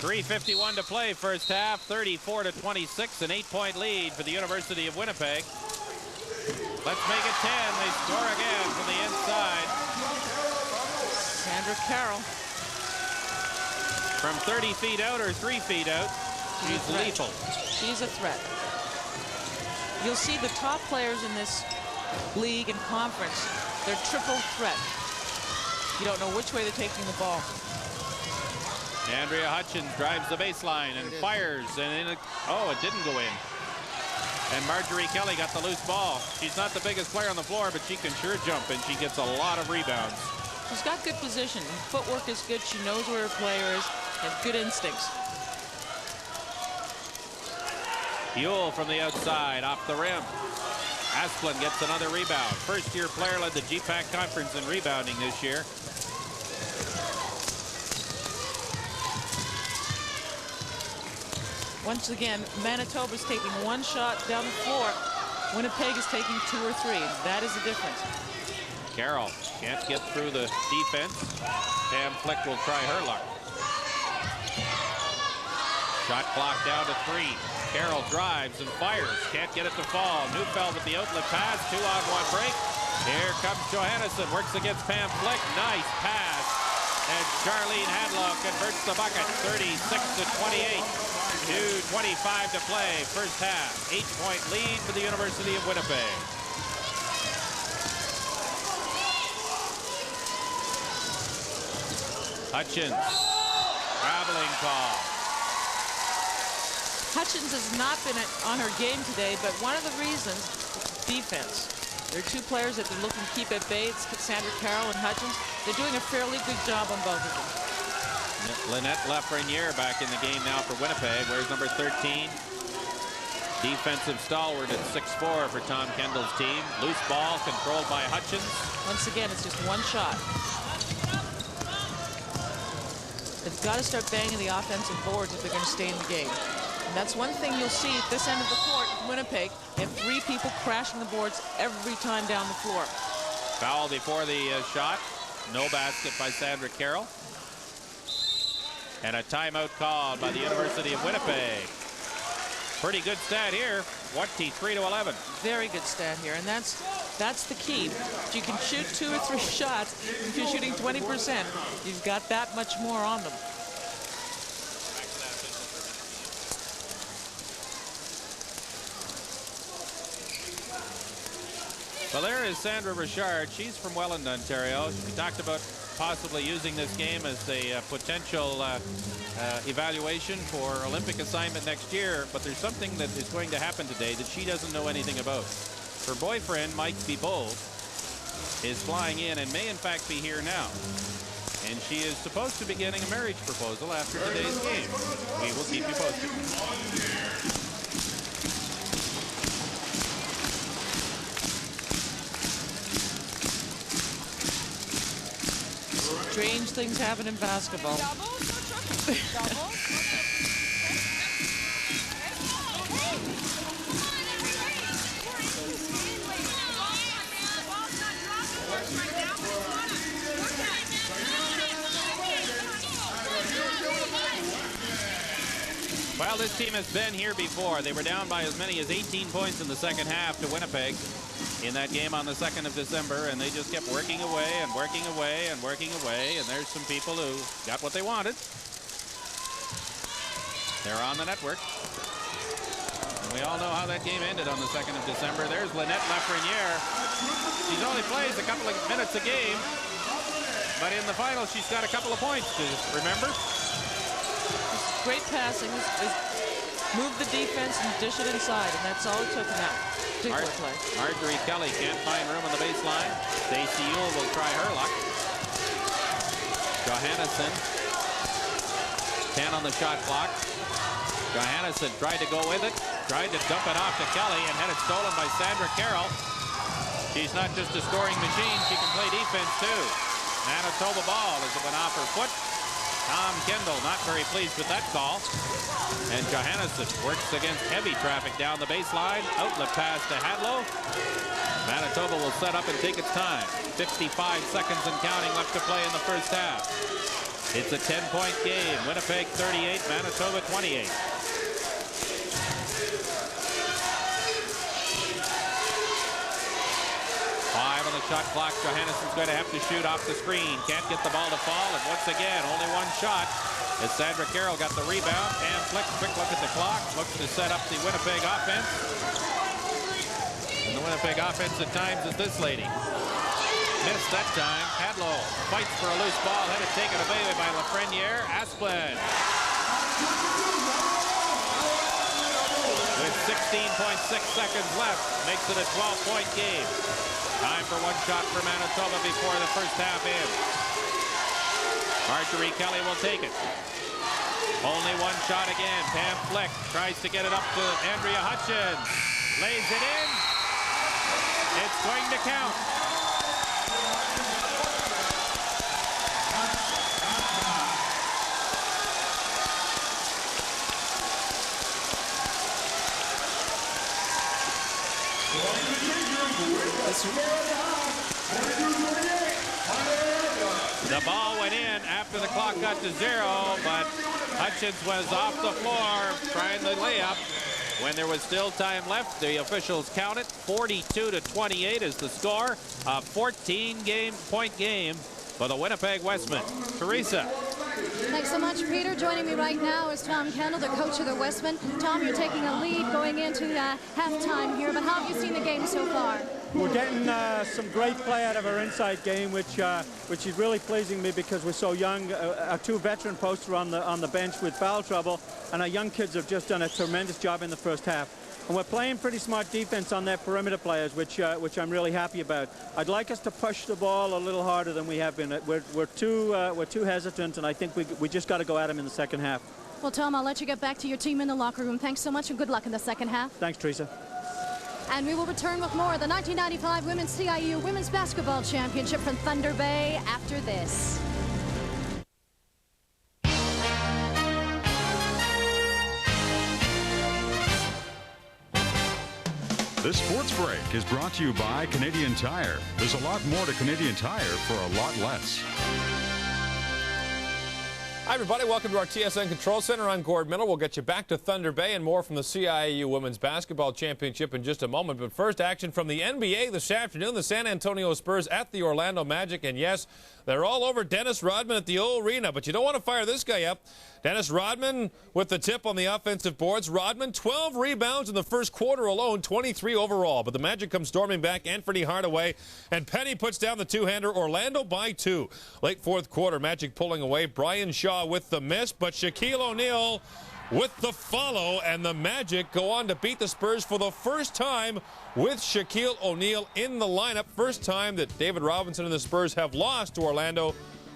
3:51 to play, first half, 34-26, an 8-point lead for the University of Winnipeg. Let's make it 10. They score again from the inside. Sandra Carroll. From 30 feet out or 3 feet out, she's lethal. She's a threat. You'll see the top players in this league and conference, they're triple threat. You don't know which way they're taking the ball. Andrea Hutchins drives the baseline and fires, and it didn't go in. And Marjorie Kelly got the loose ball. She's not the biggest player on the floor, but she can sure jump, and she gets a lot of rebounds. She's got good position. Footwork is good. She knows where her player is, and good instincts. Ciau from the outside, off the rim. Asplund gets another rebound. First-year player led the GPAC conference in rebounding this year. Once again, Manitoba's taking 1 shot down the floor. Winnipeg is taking 2 or 3. That is the difference. Carroll can't get through the defense. Pam Flick will try her luck. Shot clock down to 3. Carroll drives and fires. Can't get it to fall. Neufeld with the outlet pass. 2-on-1 break. Here comes Johansson. Works against Pam Flick. Nice pass. And Charlene Hadlow converts the bucket. 36-28. 2:25 to play, first half. 8-point lead for the University of Winnipeg. Hutchins, traveling call. Hutchins has not been on her game today, but one of the reasons, defense. There are 2 players that they're looking to keep at bay. It's Sandra Carroll and Hutchins. They're doing a fairly good job on both of them. Lynette Lafreniere back in the game now for Winnipeg. Where's number 13? Defensive stalwart at 6'4" for Tom Kendall's team. Loose ball controlled by Hutchins. Once again, it's just 1 shot. They've got to start banging the offensive boards if they're going to stay in the game. And that's one thing you'll see at this end of the court in Winnipeg. They have 3 people crashing the boards every time down the floor. Foul before the shot. No basket by Sandra Carroll. And a timeout called by the University of Winnipeg. Pretty good stat here, 23-11. Very good stat here, and that's the key. If you can shoot 2 or 3 shots, if you're shooting 20%, you've got that much more on them. Well, there is Sandra Richard. She's from Welland, Ontario. We talked about possibly using this game as a potential evaluation for Olympic assignment next year, but there's something that is going to happen today that she doesn't know anything about. Her boyfriend, Mike Beebold, is flying in and may in fact be here now. And she is supposed to be getting a marriage proposal after today's game. We will keep you posted. Strange things happen in basketball. Well, this team has been here before. They were down by as many as 18 points in the second half to Winnipeg in that game on the 2nd of December, and they just kept working away and working away and working away, and there's some people who got what they wanted. They're on the network. And we all know how that game ended on the 2nd of December. There's Lynette Lafreniere. She's only plays a couple of minutes a game, but in the final she's got a couple of points to remember. Great passing. Move the defense and dish it inside, and that's all it took in that particular play. Marjorie Kelly can't find room on the baseline. Ciau will try her luck. Johansson, 10 on the shot clock. Johansson tried to go with it, tried to dump it off to Kelly, and had it stolen by Sandra Carroll. She's not just a scoring machine, she can play defense too. Manitoba ball as it went off her foot. Tom Kendall not very pleased with that call. And Johansson works against heavy traffic down the baseline. Outlet pass to Hadlow. Manitoba will set up and take its time. 55 seconds and counting left to play in the first half. It's a 10-point game. Winnipeg 38, Manitoba 28. 5 on the shot clock. Johansson's going to have to shoot off the screen. Can't get the ball to fall. And once again, only one shot as Sandra Carroll got the rebound. And flick, quick look at the clock. Looks to set up the Winnipeg offense. And the Winnipeg offense at times is this lady. Missed that time. Hadlow fights for a loose ball. Had it taken away by Lafreniere. Asplin. With 16.6 seconds left, makes it a 12-point game. Time for one shot for Manitoba before the first half ends. Marjorie Kelly will take it. Only one shot again. Pam Flick tries to get it up to Andrea Hutchins. Lays it in. It's going to count. The ball went in after the clock got to 0, but Hutchins was off the floor trying the layup. When there was still time left, the officials counted. 42-28 is the score. A 14-point game for the Winnipeg Westmen. Teresa. Thanks so much, Peter. Joining me right now is Tom Kendall, the coach of the Westmen. Tom, you're taking a lead going into halftime here, but how have you seen the game so far? We're getting some great play out of our inside game, which is really pleasing me because we're so young. Our two veteran posts are on the bench with foul trouble, and our young kids have just done a tremendous job in the first half. And we're playing pretty smart defense on their perimeter players, which I'm really happy about. I'd like us to push the ball a little harder than we have been. We're too hesitant, and I think we just got to go at them in the second half. Well, Tom, I'll let you get back to your team in the locker room. Thanks so much, and good luck in the second half. Thanks, Teresa. And we will return with more of the 1995 Women's CIU Women's Basketball Championship from Thunder Bay after this. This sports break is brought to you by Canadian Tire. There's a lot more to Canadian Tire for a lot less. Hi, everybody. Welcome to our TSN Control Center. I'm Gord Miller. We'll get you back to Thunder Bay and more from the CIAU Women's Basketball Championship in just a moment. But first, action from the NBA this afternoon. The San Antonio Spurs at the Orlando Magic. And yes, they're all over Dennis Rodman at the old arena. But you don't want to fire this guy up. Dennis Rodman with the tip on the offensive boards. Rodman, 12 rebounds in the first quarter alone, 23 overall. But the Magic come storming back. Anthony Hardaway and Penny puts down the two-hander. Orlando by 2. Late fourth quarter, Magic pulling away. Brian Shaw with the miss, but Shaquille O'Neal with the follow, and the Magic go on to beat the Spurs for the first time with Shaquille O'Neal in the lineup. First time that David Robinson and the Spurs have lost to Orlando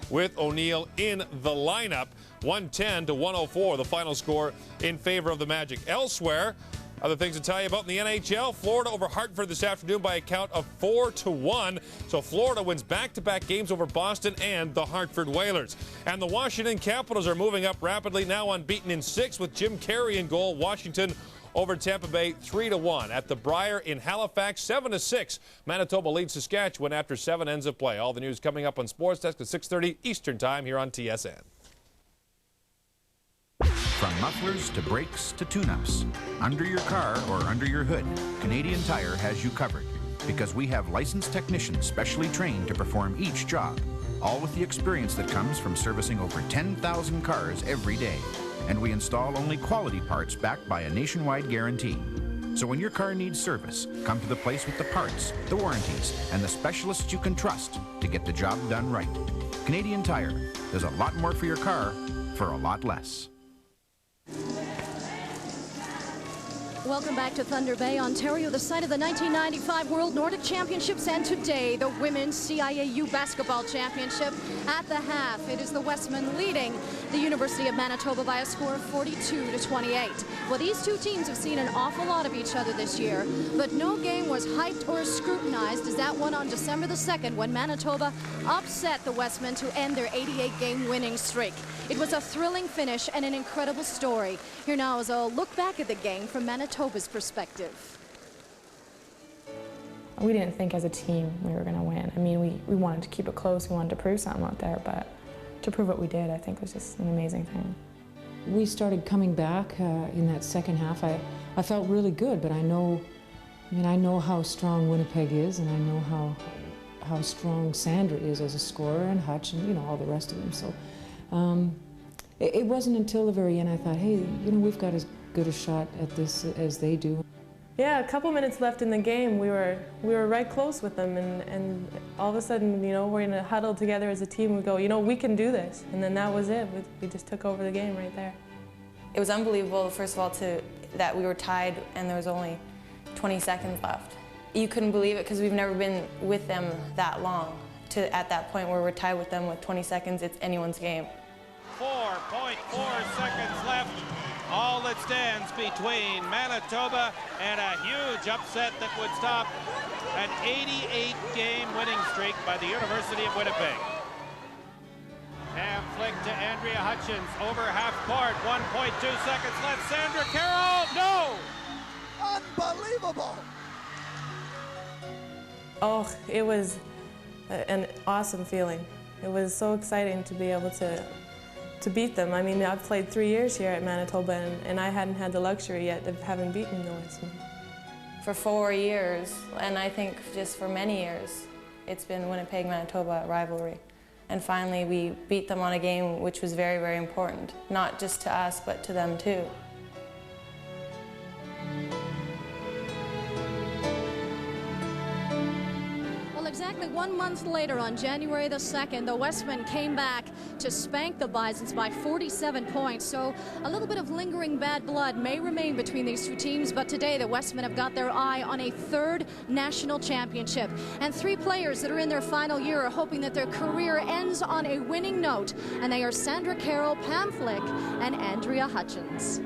with O'Neal in the lineup. 110-104, the final score in favor of the Magic. Elsewhere, other things to tell you about in the NHL. Florida over Hartford this afternoon by a count of 4-1. So Florida wins back-to-back games over Boston and the Hartford Whalers. And the Washington Capitals are moving up rapidly, now unbeaten in 6 with Jim Carey in goal. Washington over Tampa Bay 3-1. At the Briar in Halifax, 7-6. Manitoba leads Saskatchewan after 7 ends of play. All the news coming up on Sports Desk at 6:30 Eastern Time here on TSN. From mufflers to brakes to tune-ups, under your car or under your hood, Canadian Tire has you covered because we have licensed technicians specially trained to perform each job, all with the experience that comes from servicing over 10,000 cars every day. And we install only quality parts backed by a nationwide guarantee. So when your car needs service, come to the place with the parts, the warranties, and the specialists you can trust to get the job done right. Canadian Tire does a lot more for your car for a lot less. Welcome back to Thunder Bay, Ontario, the site of the 1995 World Nordic Championships, and today the Women's CIAU Basketball Championship. At the half, it is the Westmen leading the University of Manitoba by a score of 42-28. Well, these two teams have seen an awful lot of each other this year, but no game was hyped or scrutinized as that one on December the 2nd when Manitoba upset the Westmen to end their 88-game winning streak. It was a thrilling finish and an incredible story. Here now is a look back at the game from Manitoba's perspective. We didn't think as a team we were going to win. I mean, we wanted to keep it close. We wanted to prove something out there, but to prove what we did, I think was just an amazing thing. We started coming back in that second half. I felt really good, but I know how strong Winnipeg is, and I know how strong Sandra is as a scorer, and Hutch, and all the rest of them. So it wasn't until the very end I thought, hey, we've got as good a shot at this as they do. Yeah, a couple minutes left in the game, we were right close with them, and all of a sudden, we're in a huddle together as a team. We go, we can do this, and then that was it. We just took over the game right there. It was unbelievable, first of all, that we were tied and there was only 20 seconds left. You couldn't believe it because we've never been with them that long. At that point where we're tied with them with 20 seconds, it's anyone's game. 4.4 seconds left. All that stands between Manitoba and a huge upset that would stop an 88-game winning streak by the University of Winnipeg. Ham flick to Andrea Hutchins over half court. 1.2 seconds left. Sandra Carroll, no! Unbelievable! Oh, it was an awesome feeling. It was so exciting to be able to beat them. I mean, I've played 3 years here at Manitoba, and I hadn't had the luxury yet of having beaten the Westmen. For 4 years, and I think just for many years, it's been Winnipeg-Manitoba rivalry. And finally, we beat them on a game which was very, very important, not just to us, but to them too. Exactly 1 month later, on January the 2nd, the Westmen came back to spank the Bisons by 47 points. So a little bit of lingering bad blood may remain between these two teams, but today the Westmen have got their eye on a 3rd national championship. And 3 players that are in their final year are hoping that their career ends on a winning note, and they are Sandra Carroll, Pam Flick, and Andrea Hutchins.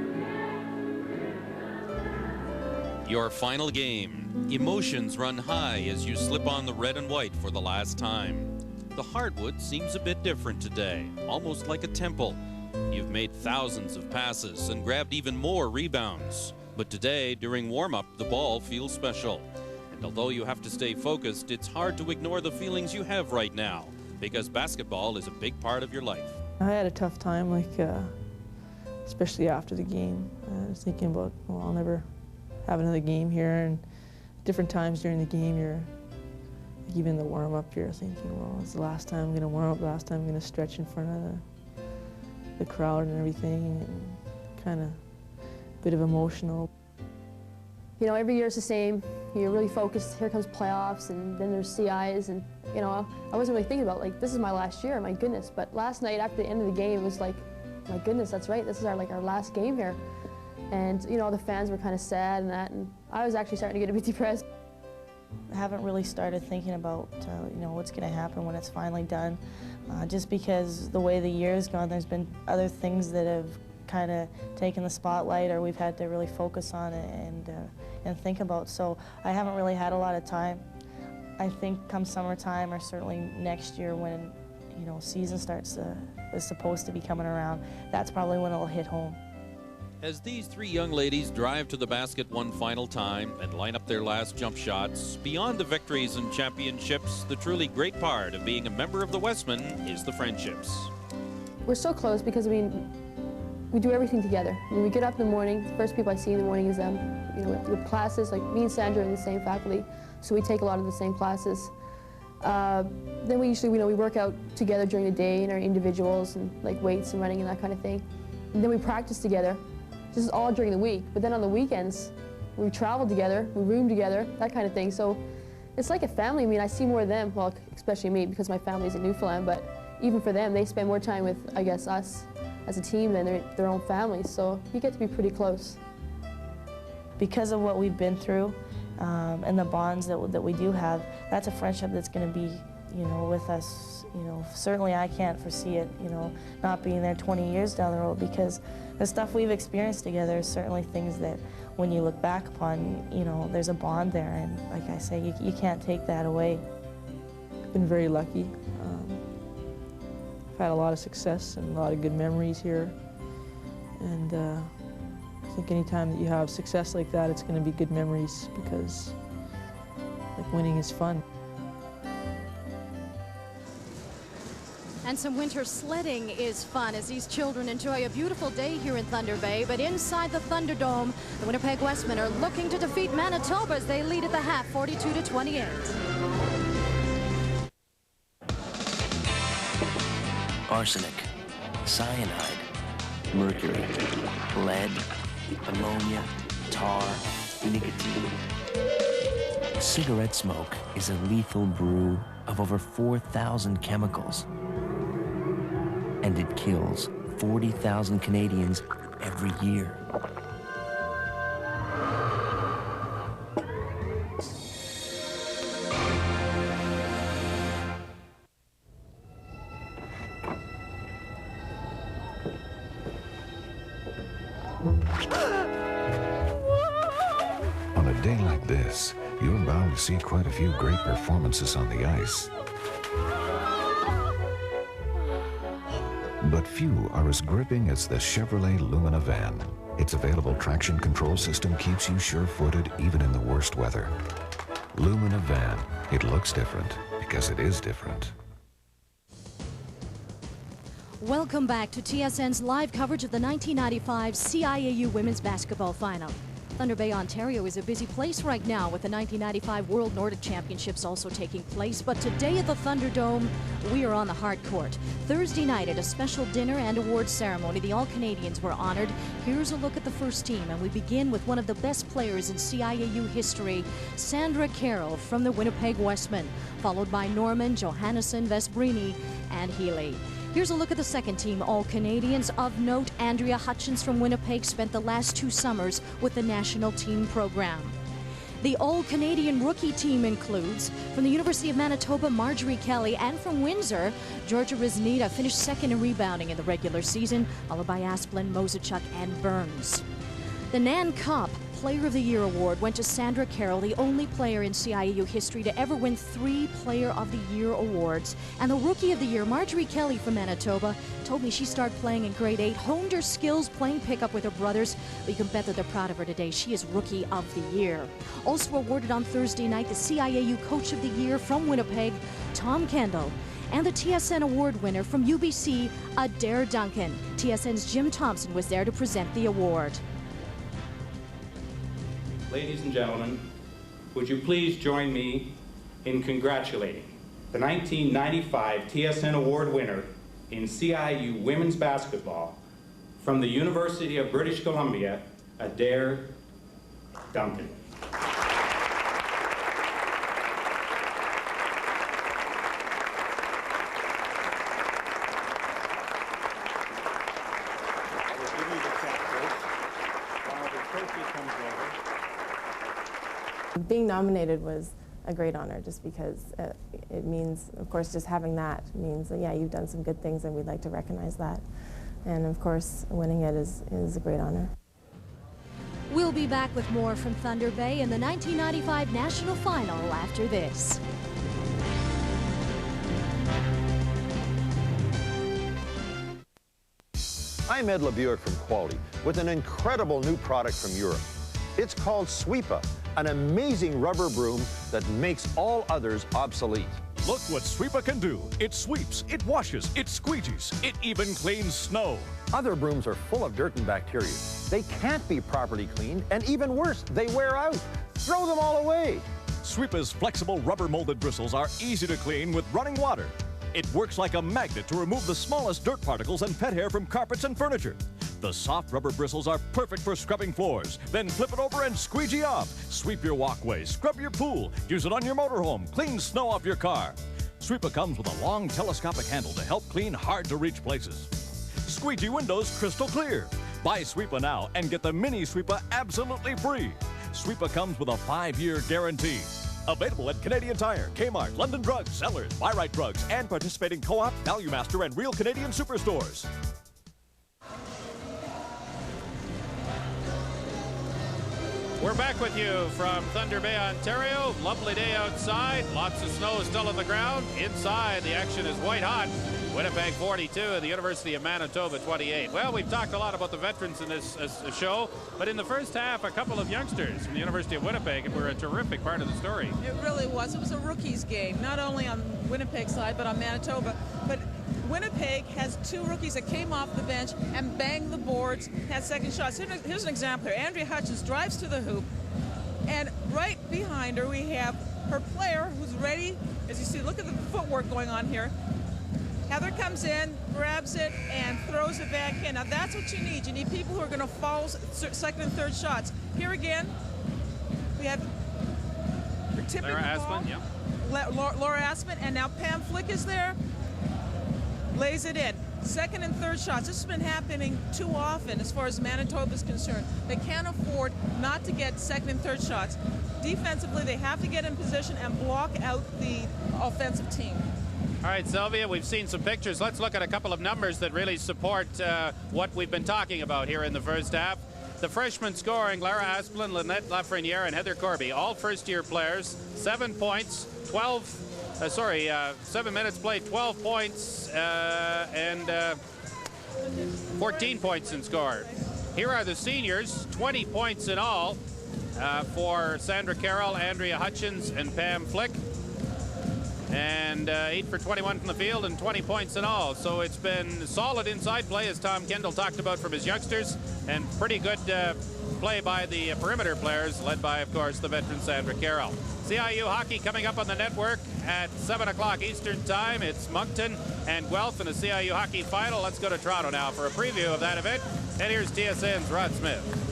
Your final game. Emotions run high as you slip on the red and white for the last time. The hardwood seems a bit different today, almost like a temple. You've made thousands of passes and grabbed even more rebounds. But today, during warm-up, the ball feels special. And although you have to stay focused, it's hard to ignore the feelings you have right now, because basketball is a big part of your life. I had a tough time, especially after the game. I was thinking about, well, I'll never have another game here, and different times during the game, even the warm-up, you're thinking, well, it's the last time I'm going to warm up, last time I'm going to stretch in front of the crowd and everything, and kind of a bit of emotional. You know, every year is the same. You're really focused. Here comes playoffs, and then there's CIs, and you know, I wasn't really thinking about this is my last year, my goodness. But last night after the end of the game, it was like, my goodness, that's right. This is our last game here, and you know, the fans were kind of sad and that, and I was actually starting to get a bit depressed. I haven't really started thinking about you know, what's going to happen when it's finally done, just because the way the year's gone, there's been other things that have kind of taken the spotlight, or we've had to really focus on it and think about. So I haven't really had a lot of time. I think come summertime, or certainly next year when, you know, season is supposed to be coming around, that's probably when it'll hit home. As these three young ladies drive to the basket one final time and line up their last jump shots, beyond the victories and championships, the truly great part of being a member of the Westmen is the friendships. We're so close because, I mean, we do everything together. When we get up in the morning, the first people I see in the morning is them. You know, with classes, like me and Sandra are in the same faculty, so we take a lot of the same classes. Then we usually, we work out together during the day in our individuals and like weights and running and that kind of thing. And then we practice together. This is all during the week, but then on the weekends, we travel together, we room together, that kind of thing. So it's like a family. I mean, I see more of them, well, especially me, because my family's in Newfoundland, but even for them, they spend more time with, I guess, us as a team than their own families, so you get to be pretty close. Because of what we've been through and the bonds that we do have, that's a friendship that's going to be, you know, with us. You know, certainly I can't foresee it, you know, not being there 20 years down the road, because the stuff we've experienced together is certainly things that when you look back upon, you know, there's a bond there, and like I say, you can't take that away. I've been very lucky. I've had a lot of success and a lot of good memories here, and I think anytime that you have success like that, it's going to be good memories, because like winning is fun. And some winter sledding is fun as these children enjoy a beautiful day here in Thunder Bay. But inside the Thunderdome, the Winnipeg Westmen are looking to defeat Manitoba as they lead at the half, 42-28. Arsenic, cyanide, mercury, lead, ammonia, tar, nicotine. Cigarette smoke is a lethal brew of over 4,000 chemicals. And it kills 40,000 Canadians every year. On a day like this, you're bound to see quite a few great performances on the ice. But few are as gripping as the Chevrolet Lumina van. Its available traction control system keeps you sure-footed even in the worst weather. Lumina van. It looks different because it is different. Welcome back to TSN's live coverage of the 1995 CIAU Women's Basketball Final. Thunder Bay, Ontario is a busy place right now with the 1995 World Nordic Championships also taking place. But today at the Thunderdome, we are on the hard court. Thursday night at a special dinner and awards ceremony, the All-Canadians were honored. Here's a look at the first team, and we begin with one of the best players in CIAU history, Sandra Carroll from the Winnipeg Westmen, followed by Norman, Johansson, Vesbrini, and Healy. Here's a look at the second team, All-Canadians. Of note, Andrea Hutchins from Winnipeg spent the last 2 summers with the national team program. The All-Canadian rookie team includes, from the University of Manitoba, Marjorie Kelly, and from Windsor, Georgia Riznita finished second in rebounding in the regular season, followed by Asplin, Mosechuk, and Burns. The Nan Cup Player of the Year award went to Sandra Carroll, the only player in CIAU history to ever win 3 Player of the Year awards. And the Rookie of the Year, Marjorie Kelly from Manitoba, told me she started playing in grade 8, honed her skills playing pickup with her brothers, but you can bet that they're proud of her today. She is Rookie of the Year. Also awarded on Thursday night, the CIAU Coach of the Year from Winnipeg, Tom Kendall. and the TSN award winner from UBC, Adair Duncan. TSN's Jim Thompson was there to present the award. Ladies and gentlemen, would you please join me in congratulating the 1995 TSN award winner in CIU women's basketball from the University of British Columbia, Adair Duncan. Being nominated was a great honor just because it means, of course, just having that means that, yeah, you've done some good things and we'd like to recognize that. And of course, winning it is a great honor. We'll be back with more from Thunder Bay in the 1995 National Final after this. I'm Ed LeBuick from Quality with an incredible new product from Europe. It's called Sweepa, an amazing rubber broom that makes all others obsolete. Look what Sweepa can do. It sweeps, it washes, it squeegees, it even cleans snow. Other brooms are full of dirt and bacteria. They can't be properly cleaned, and even worse, they wear out. Throw them all away. Sweepa's flexible rubber molded bristles are easy to clean with running water. It works like a magnet to remove the smallest dirt particles and pet hair from carpets and furniture. The soft rubber bristles are perfect for scrubbing floors. Then flip it over and squeegee off. Sweep your walkway, scrub your pool, use it on your motorhome, clean snow off your car. Sweepa comes with a long telescopic handle to help clean hard-to-reach places. Squeegee windows crystal clear. Buy Sweepa now and get the mini Sweepa absolutely free. Sweepa comes with a 5-year guarantee. Available at Canadian Tire, Kmart, London Drugs, Sellers, Buy Right Drugs, and participating Co-op, Value Master, and Real Canadian Superstores. We're back with you from Thunder Bay, Ontario. Lovely day outside. Lots of snow still on the ground. Inside, the action is white hot. Winnipeg 42 and the University of Manitoba 28. Well, we've talked a lot about the veterans in this show, but in the first half, a couple of youngsters from the University of Winnipeg were a terrific part of the story. It really was. It was a rookies game, not only on Winnipeg's side, but on Manitoba. But Winnipeg has 2 rookies that came off the bench and banged the boards, had second shots. Here's an example here. Andrea Hutchins drives to the hoop, and right behind her we have her player who's ready. As you see, look at the footwork going on here. Heather comes in, grabs it, and throws it back in. Now that's what you need. You need people who are going to follow second and third shots. Here again, we have tipping Laura the ball. Asplin, yeah. Laura Asplin, and now Pam Flick is there. Lays it in. Second and third shots. This has been happening too often as far as Manitoba is concerned. They can't afford not to get second and third shots. Defensively, they have to get in position and block out the offensive team. All right, Sylvia, we've seen some pictures. Let's look at a couple of numbers that really support what we've been talking about here in the first half. The freshmen scoring, Lara Asplin, Lynette Lafreniere, and Heather Carvey, all first-year players. 7 points, 7 minutes played, 12 points, and 14 points in score. Here are the seniors, 20 points in all for Sandra Carroll, Andrea Hutchins, and Pam Flick. And 8 for 21 from the field and 20 points in all. So it's been solid inside play, as Tom Kendall talked about, from his youngsters, and pretty good play by the perimeter players, led by, of course, the veteran Sandra Carroll. CIU hockey coming up on the network at 7 o'clock Eastern Time. It's Moncton and Guelph in the CIU hockey final. Let's go to Toronto now for a preview of that event. And here's TSN's Rod Smith.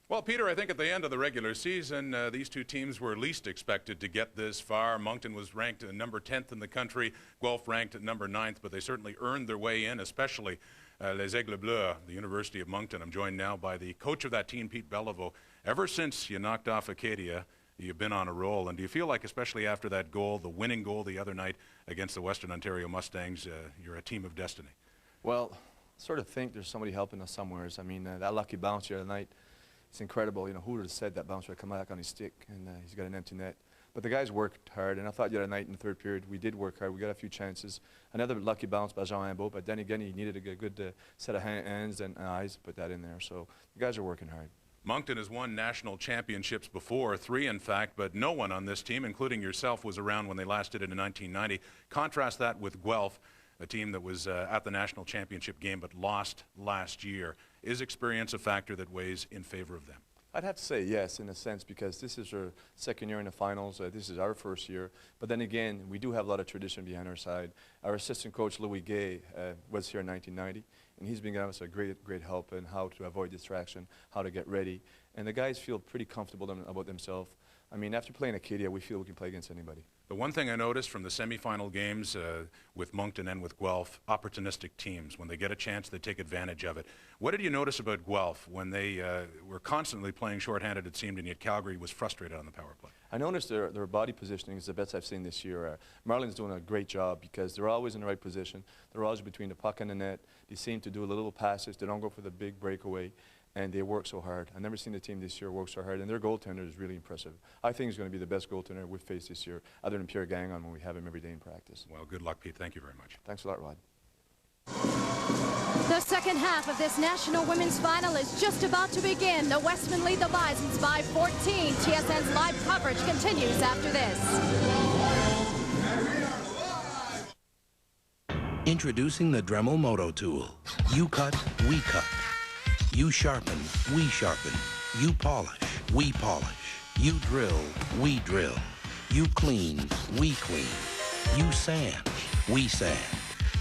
Well, Peter, I think at the end of the regular season, these two teams were least expected to get this far. Moncton was ranked number 10th in the country, Guelph ranked at number 9th, but they certainly earned their way in, especially Les Aigles Bleus, the University of Moncton. I'm joined now by the coach of that team, Pete Beliveau. Ever since you knocked off Acadia, you've been on a roll, and do you feel like, especially after that goal, the winning goal the other night against the Western Ontario Mustangs, you're a team of destiny? Well, I sort of think there's somebody helping us somewheres. I mean, that lucky bounce the other night, it's incredible. You know, who would have said that bounce would come back on his stick, and he's got an empty net. But the guys worked hard, and I thought the other night in the third period we did work hard. We got a few chances. Another lucky bounce by Jean Imbeau, but then again he needed a good set of hands and eyes to put that in there. So the guys are working hard. Moncton has won national championships before, 3 in fact, but no one on this team, including yourself, was around when they last did it in 1990. Contrast that with Guelph, a team that was at the national championship game but lost last year. Is experience a factor that weighs in favor of them? I'd have to say yes, in a sense, because this is our second year in the finals. This is our first year. But then again, we do have a lot of tradition behind our side. Our assistant coach, Louis Gay, was here in 1990, and he's been giving us a great help in how to avoid distraction, how to get ready. And the guys feel pretty comfortable about themselves. I mean, after playing Acadia, we feel we can play against anybody. The one thing I noticed from the semifinal games with Moncton and with Guelph, opportunistic teams. When they get a chance, they take advantage of it. What did you notice about Guelph when they were constantly playing shorthanded, it seemed, and yet Calgary was frustrated on the power play? I noticed their body positioning is the best I've seen this year. Marlene's doing a great job because they're always in the right position. They're always between the puck and the net. They seem to do little passes. They don't go for the big breakaway. And they work so hard. I've never seen a team this year work so hard, and their goaltender is really impressive. I think he's going to be the best goaltender we've faced this year, other than Pierre Gagnon when we have him every day in practice. Well, good luck, Pete. Thank you very much. Thanks a lot, Rod. The second half of this National Women's Final is just about to begin. The Westmen lead the Bisons by 14. TSN's live coverage continues after this. Introducing the Dremel Moto Tool. You cut, we cut. You sharpen, we sharpen. You polish, we polish. You drill, we drill. You clean, we clean. You sand, we sand.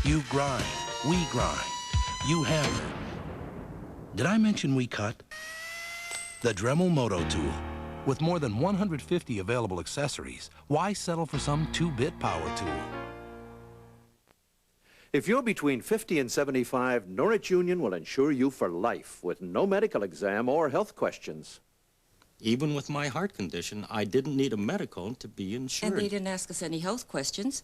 You grind, we grind. You hammer. Did I mention we cut? The Dremel Moto Tool. With more than 150 available accessories, why settle for some 2-bit power tool? If you're between 50 and 75, Norwich Union will insure you for life with no medical exam or health questions. Even with my heart condition, I didn't need a medical to be insured. And they didn't ask us any health questions.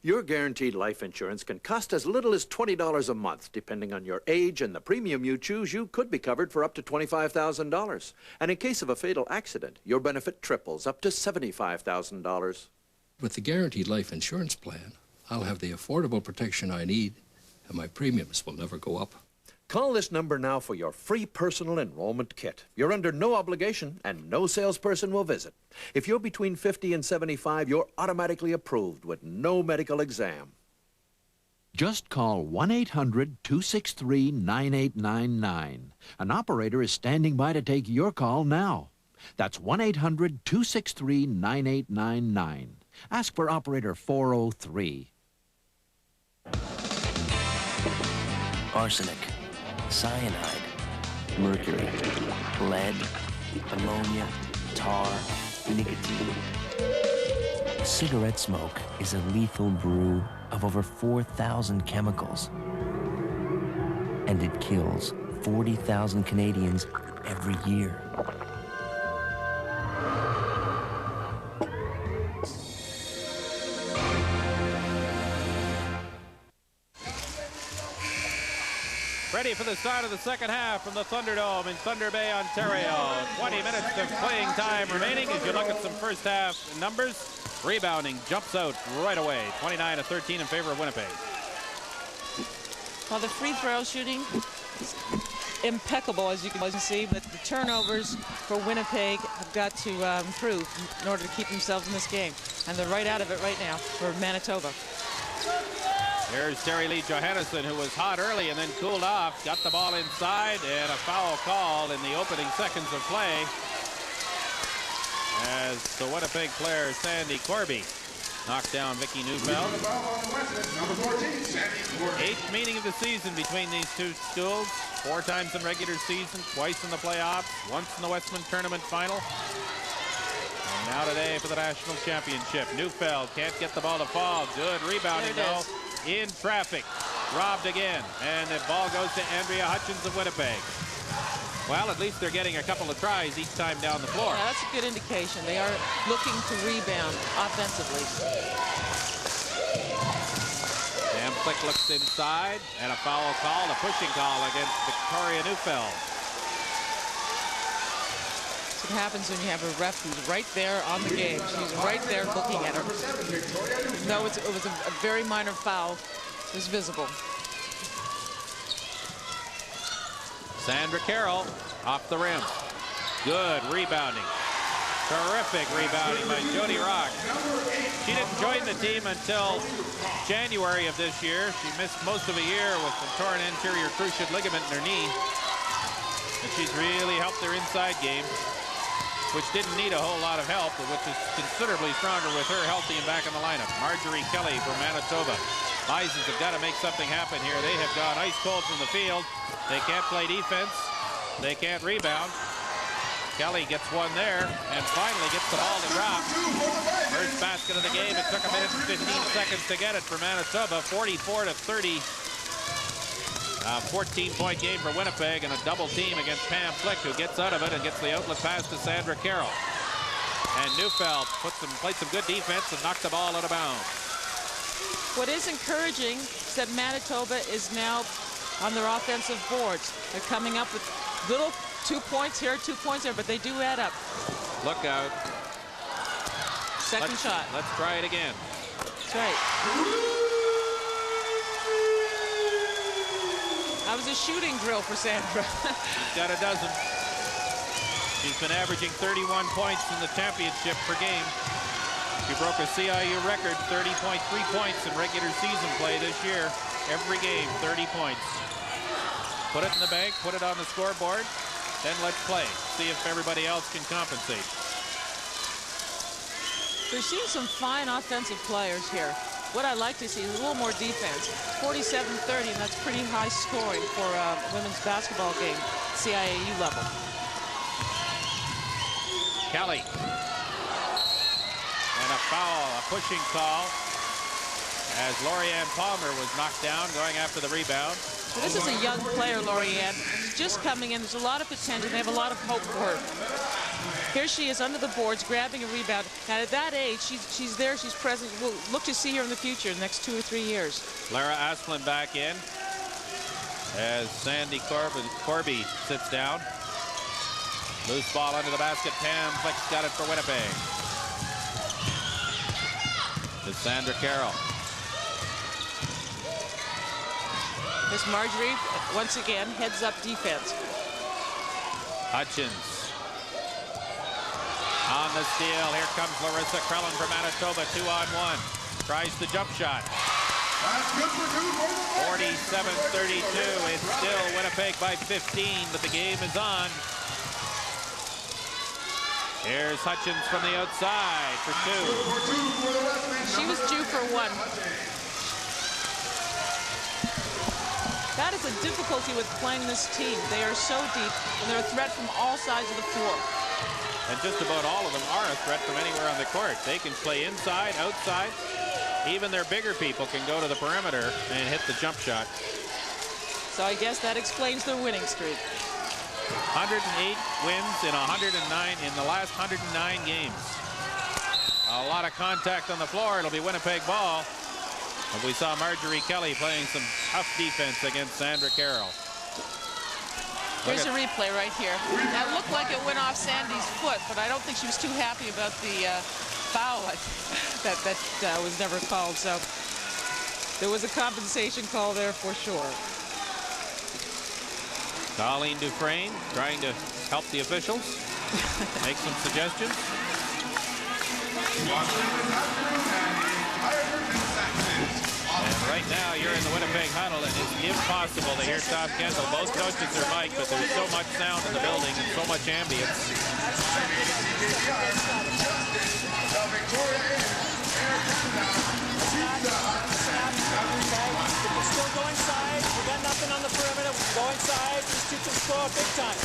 Your guaranteed life insurance can cost as little as $20 a month. Depending on your age and the premium you choose, you could be covered for up to $25,000. And in case of a fatal accident, your benefit triples up to $75,000. With the guaranteed life insurance plan, I'll have the affordable protection I need, and my premiums will never go up. Call this number now for your free personal enrollment kit. You're under no obligation, and no salesperson will visit. If you're between 50 and 75, you're automatically approved with no medical exam. Just call 1-800-263-9899. An operator is standing by to take your call now. That's 1-800-263-9899. Ask for operator 403. Arsenic, cyanide, mercury, lead, ammonia, tar, nicotine. Cigarette smoke is a lethal brew of over 4,000 chemicals. And it kills 40,000 Canadians every year. Ready for the start of the second half from the Thunderdome in Thunder Bay, Ontario. 20 minutes of playing time remaining. As you look at some first half numbers, rebounding jumps out right away. 29-13 in favor of Winnipeg. Well, the free throw shooting is impeccable, as you can see, but the turnovers for Winnipeg have got to improve in order to keep themselves in this game. And they're right out of it right now for Manitoba. Here's Terry Lee Johansson, who was hot early and then cooled off. Got the ball inside, and a foul called in the opening seconds of play as the Winnipeg player Sandy Carvey knocked down Vicki Neufeld. 8th meeting of the season between these two schools. 4 times in regular season, twice in the playoffs, once in the Westman Tournament final. And now today for the national championship. Neufeld can't get the ball to fall. Good rebounding, though. In traffic, robbed again, and the ball goes to Andrea Hutchins of Winnipeg. Well, at least they're getting a couple of tries each time down the floor. Yeah, that's a good indication. They are looking to rebound offensively. Sam Flick looks inside, and a foul call, a pushing call against Victoria Neufeld. That's what happens when you have a ref who's right there on the game. She's right there looking at her. No, it was a very minor foul. It was visible. Sandra Carroll off the rim. Good rebounding. Terrific rebounding by Jody Rock. She didn't join the team until January of this year. She missed most of a year with a torn anterior cruciate ligament in her knee. And she's really helped their inside game, which didn't need a whole lot of help, but which is considerably stronger with her healthy and back in the lineup. Marjorie Kelly from Manitoba. Bisons have got to make something happen here. They have gone ice cold from the field. They can't play defense. They can't rebound. Kelly gets one there and finally gets the ball to drop. First basket of the game. It took a minute and 15 seconds to get it for Manitoba. 44-30. 14-point game for Winnipeg, and a double team against Pam Flick, who gets out of it and gets the outlet pass to Sandra Carroll. And Neufeld played some good defense and knocked the ball out of bounds. What is encouraging is that Manitoba is now on their offensive boards. They're coming up with little 2 points here, 2 points there, but they do add up. Look out. Second shot. Let's try it again. That's right. That was a shooting drill for Sandra. She's got a dozen. She's been averaging 31 points in the championship per game. She broke a CIU record, 30.3 points in regular season play this year. Every game, 30 points. Put it in the bank, put it on the scoreboard, then let's play. See if everybody else can compensate. We're seeing some fine offensive players here. What I like to see is a little more defense. 47-30, and that's pretty high scoring for a women's basketball game, CIAU level. Kelly. And a foul, a pushing call, as Lorianne Palmer was knocked down going after the rebound. So this is a young player, Lorianne. She's just coming in. There's a lot of potential. They have a lot of hope for her. Here she is under the boards, grabbing a rebound. And at that age, she's there, she's present. We'll look to see her in the future, the next 2 or 3 years. Lara Asplin back in as Sandy Corby sits down. Loose ball under the basket. Pam Flick's got it for Winnipeg. It's Sandra Carroll. Miss Marjorie, once again, heads up defense. Hutchins. On the steal, here comes Larissa Krellin from Manitoba, 2-on-1. Tries the jump shot. 47-32. It's still Winnipeg by 15, but the game is on. Here's Hutchins from the outside for 2. She was due for 1. That is a difficulty with playing this team. They are so deep, and they're a threat from all sides of the floor. And just about all of them are a threat from anywhere on the court. They can play inside, outside. Even their bigger people can go to the perimeter and hit the jump shot. So I guess that explains their winning streak. 108 wins in 109 in the last 109 games. A lot of contact on the floor. It'll be Winnipeg ball. And we saw Marjorie Kelly playing some tough defense against Sandra Carroll. Here's a replay right here. That looked like it went off Sandy's foot, but I don't think she was too happy about the foul that was never called. So there was a compensation call there for sure. Charlene Dufresne trying to help the officials, make some suggestions. And right now, you're in the Winnipeg huddle, and it's impossible to hear Tom Kendall. Both coaches are mic'd, but there's so much sound in the building and so much ambience. Still go inside. We got nothing on the perimeter. Go inside. These two can score big time.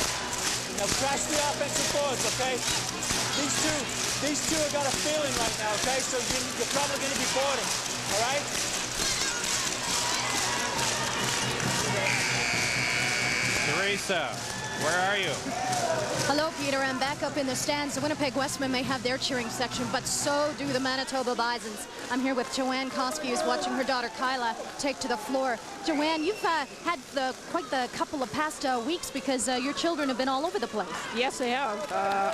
Now crash the offensive boards, okay? These two have got a feeling right now, okay? So you're probably going to be boarding, all right? Teresa, where are you? Hello, Peter. I'm back up in the stands. The Winnipeg Westmen may have their cheering section, but so do the Manitoba Bisons. I'm here with Joanne Koski, who's watching her daughter Kyla take to the floor. Joanne, you've had quite the couple of past weeks because your children have been all over the place. Yes, they have.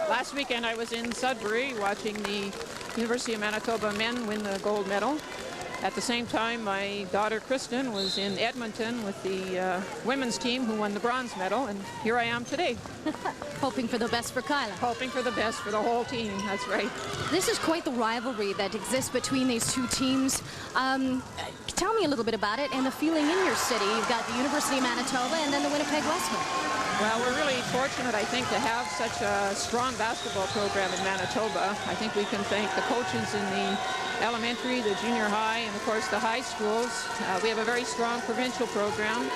Last weekend I was in Sudbury watching the University of Manitoba men win the gold medal. At the same time, my daughter Kristen was in Edmonton with the women's team who won the bronze medal, and here I am today. Hoping for the best for Kyla. Hoping for the best for the whole team, that's right. This is quite the rivalry that exists between these two teams. Tell me a little bit about it and the feeling in your city. You've got the University of Manitoba and then the Winnipeg Westmen. Well, we're really fortunate, I think, to have such a strong basketball program in Manitoba. I think we can thank the coaches in the elementary, the junior high, and of course the high schools. We have a very strong provincial program.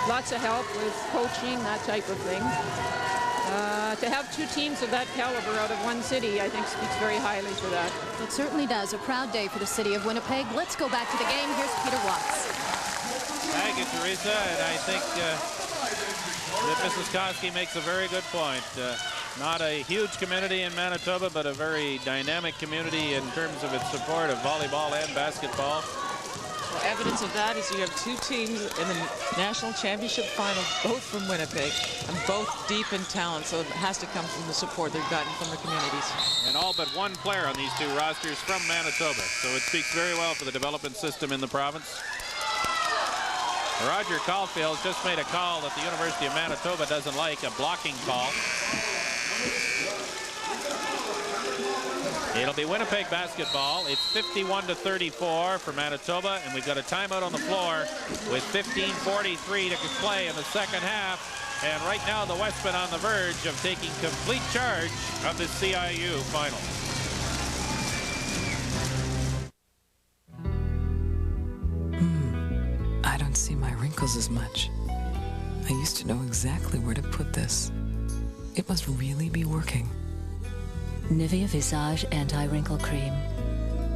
Lots of help with coaching, that type of thing. To have two teams of that caliber out of one city, I think speaks very highly for that. It certainly does. A proud day for the city of Winnipeg. Let's go back to the game. Here's Peter Watts. Thank you, Teresa, and I think that Mrs. Koski makes a very good point. Not a huge community in Manitoba, but a very dynamic community in terms of its support of volleyball and basketball. Well, evidence of that is you have two teams in the national championship final, both from Winnipeg, and both deep in talent, so it has to come from the support they've gotten from the communities. And all but one player on these two rosters from Manitoba, so it speaks very well for the development system in the province. Roger Caulfield just made a call that the University of Manitoba doesn't like, a blocking call. It'll be Winnipeg basketball. It's 51-34 for Manitoba, and we've got a timeout on the floor with 15:43 to play in the second half. And right now the Westmen on the verge of taking complete charge of the CIU final. I don't see my wrinkles as much. I used to know exactly where to put this. It must really be working. Nivea Visage Anti-Wrinkle Cream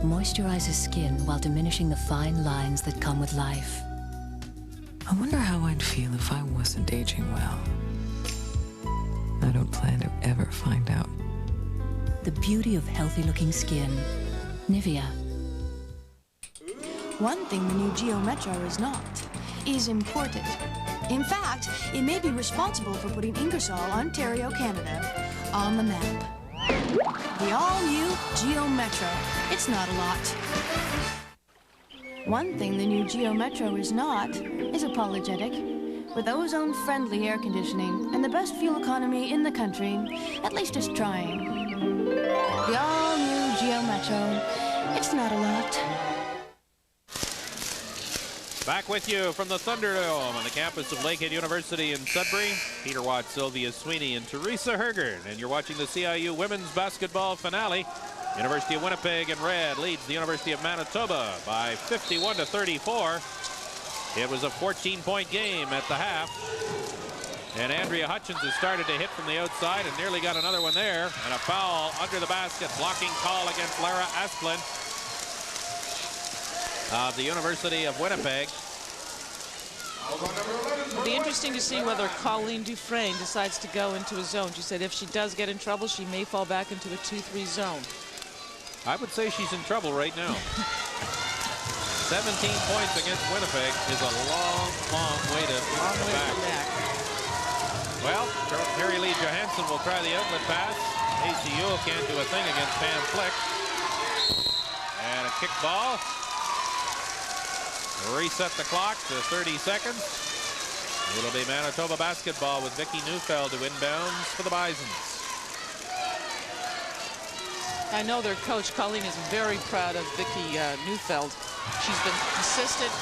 moisturizes skin while diminishing the fine lines that come with life. I wonder how I'd feel if I wasn't aging well. I don't plan to ever find out. The beauty of healthy-looking skin. Nivea. One thing the new Geo Metro is not is imported. In fact, it may be responsible for putting Ingersoll, Ontario, Canada on the map. The all-new Geo Metro. It's not a lot. One thing the new Geo Metro is not is apologetic. With ozone-friendly air conditioning and the best fuel economy in the country, at least it's trying. The all-new Geo Metro. It's not a lot. Back with you from the Thunderdome on the campus of Lakehead University in Sudbury. Peter Watt, Sylvia Sweeney, and Teresa Hergert. And you're watching the CIU women's basketball finale. University of Winnipeg in red leads the University of Manitoba by 51-34. It was a 14-point game at the half. And Andrea Hutchins has started to hit from the outside and nearly got another one there. And a foul under the basket. Blocking call against Lara Asplund of the University of Winnipeg. It'll be interesting to see whether Colleen Dufresne decides to go into a zone. She said if she does get in trouble, she may fall back into a 2-3 zone. I would say she's in trouble right now. 17 points against Winnipeg is a long, long way to come back. Well, Harry Lee Johansson will try the outlet pass. ACU can't do a thing against Pam Flick. And a kick ball. Reset the clock to 30 seconds. It'll be Manitoba basketball with Vicki Neufeld to inbounds for the Bisons. I know their coach, Colleen, is very proud of Vicki Neufeld. She's been consistent,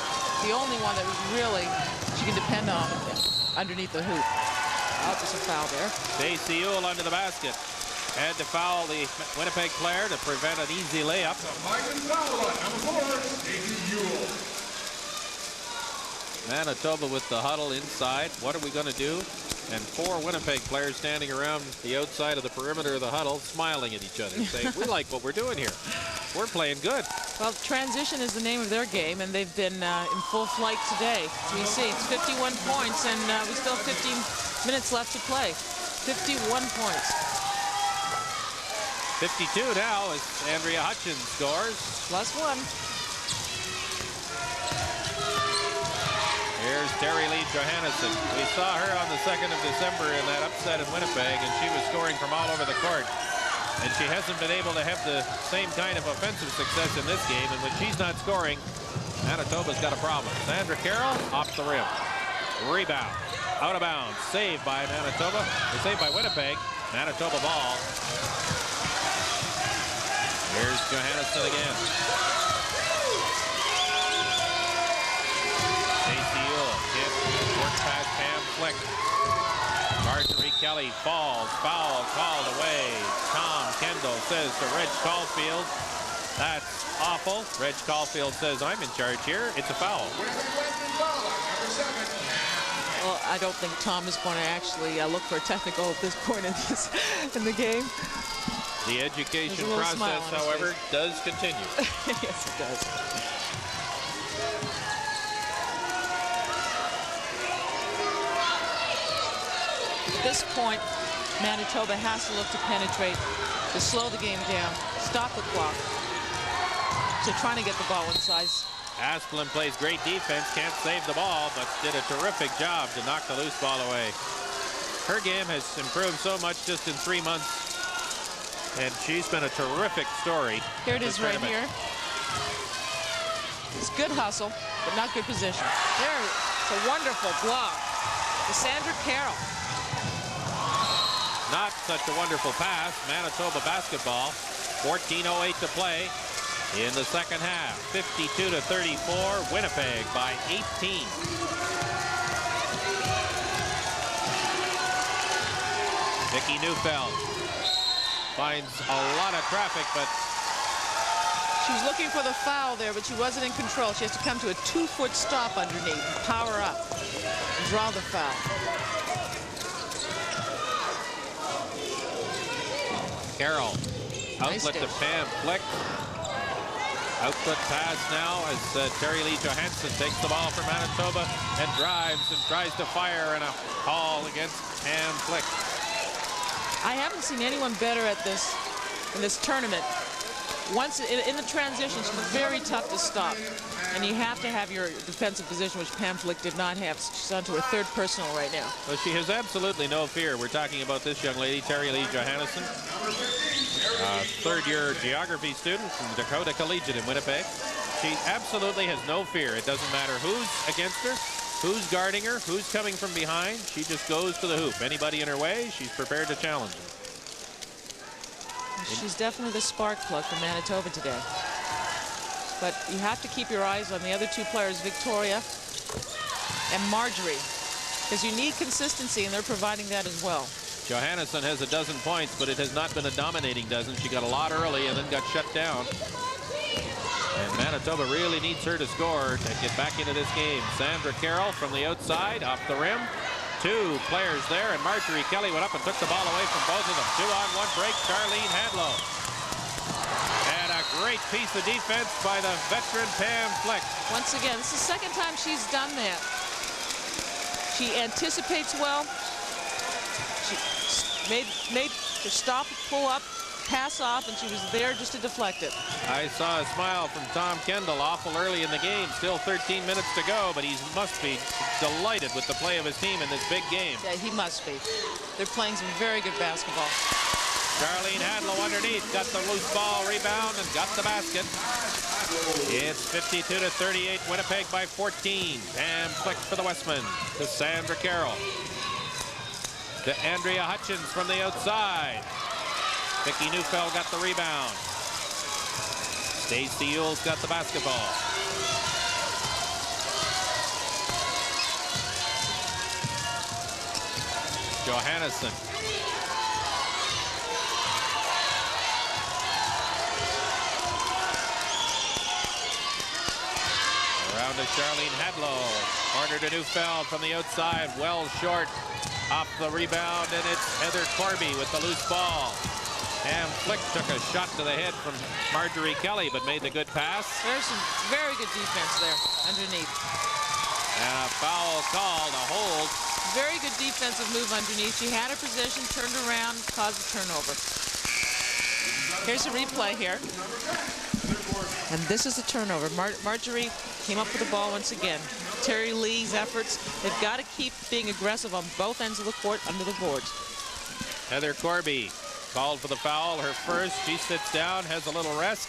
the only one that really she can depend on underneath the hoop. Oh, just a foul there. Stacey Ewell under the basket. Had to foul the Winnipeg player to prevent an easy layup. Manitoba with the huddle inside. What are we going to do? And 4 Winnipeg players standing around the outside of the perimeter of the huddle, smiling at each other, saying, we like what we're doing here. We're playing good. Well, transition is the name of their game, and they've been in full flight today. So you see, it's 51 points, and we still have 15 minutes left to play. 51 points. 52 now as Andrea Hutchins scores. +1. Here's Terry Lee Johansson. We saw her on the 2nd of December in that upset in Winnipeg, and she was scoring from all over the court. And she hasn't been able to have the same kind of offensive success in this game. And when she's not scoring, Manitoba's got a problem. Sandra Carroll off the rim. Rebound. Out of bounds. Saved by Manitoba. Saved by Winnipeg. Manitoba ball. Here's Johansson again. Ciau can't work past Pam Flick. Marjorie Kelly falls. Foul called away. Tom Kendall says to Reg Caulfield, that's awful. Reg Caulfield says, I'm in charge here. It's a foul. Well, I don't think Tom is going to actually look for a technical at this point in the game. The education process, however, does continue. Yes, it does. At this point, Manitoba has to look to penetrate, to slow the game down, stop the clock, to trying to get the ball inside. Asplin plays great defense, can't save the ball, but did a terrific job to knock the loose ball away. Her game has improved so much just in 3 months, and she's been a terrific story. Here it is right here. It's good hustle, but not good position. There, it's a wonderful block to Sandra Carroll. Not such a wonderful pass. Manitoba basketball. 14:08 to play in the second half. 52-34. Winnipeg by 18. Vicki Neufeld finds a lot of traffic, but she was looking for the foul there, but she wasn't in control. She has to come to a 2-foot stop underneath, power up, and draw the foul. Carroll, outlet to Pam Flick. Outlet pass now as Terry Lee Johansson takes the ball from Manitoba and drives and tries to fire, and a call against Pam Flick. I haven't seen anyone better at this in this tournament. Once in the transition, she's very tough to stop, and you have to have your defensive position, which Pam Flick did not have. She's on to her third personal right now. Well, she has absolutely no fear. We're talking about this young lady, Terry Lee Johansson, third-year geography student from Dakota Collegiate in Winnipeg. She absolutely has no fear. It doesn't matter who's against her, who's guarding her, who's coming from behind. She just goes to the hoop. Anybody in her way, she's prepared to challenge them. She's definitely the spark plug for Manitoba today. But you have to keep your eyes on the other two players, Victoria and Marjorie, because you need consistency, and they're providing that as well. Johansson has a dozen points, but it has not been a dominating dozen. She got a lot early and then got shut down. And Manitoba really needs her to score to get back into this game. Sandra Carroll from the outside, off the rim. Two players there, and Marjorie Kelly went up and took the ball away from both of them. 2-on-1 break, Charlene Hadlow. And a great piece of defense by the veteran Pam Flick. Once again, this is the second time she's done that. She anticipates well. She made her stop, pull up, pass off, and she was there just to deflect it. I saw a smile from Tom Kendall awful early in the game. Still 13 minutes to go, but he must be delighted with the play of his team in this big game. Yeah, he must be. They're playing some very good basketball. Charlene Hadlow underneath, got the loose ball, rebound, and got the basket. It's 52-38, Winnipeg by 14. Pam Flick for the Westmen to Sandra Carroll. To Andrea Hutchins from the outside. Vicki Neufeld got the rebound. Stacey Ewell's got the basketball. Johansson. Around to Charlene Hadlow. Corner to Neufeld from the outside. Well short. Off the rebound, and it's Heather Carvey with the loose ball. Pam Flick took a shot to the head from Marjorie Kelly, but made the good pass. There's some very good defense there underneath. And a foul called, a hold. Very good defensive move underneath. She had her position, turned around, caused a turnover. Here's a replay here. And this is a turnover. Marjorie came up with the ball once again. Terry Lee's efforts, they've got to keep being aggressive on both ends of the court under the boards. Heather Corby called for the foul, her first. She sits down, has a little rest.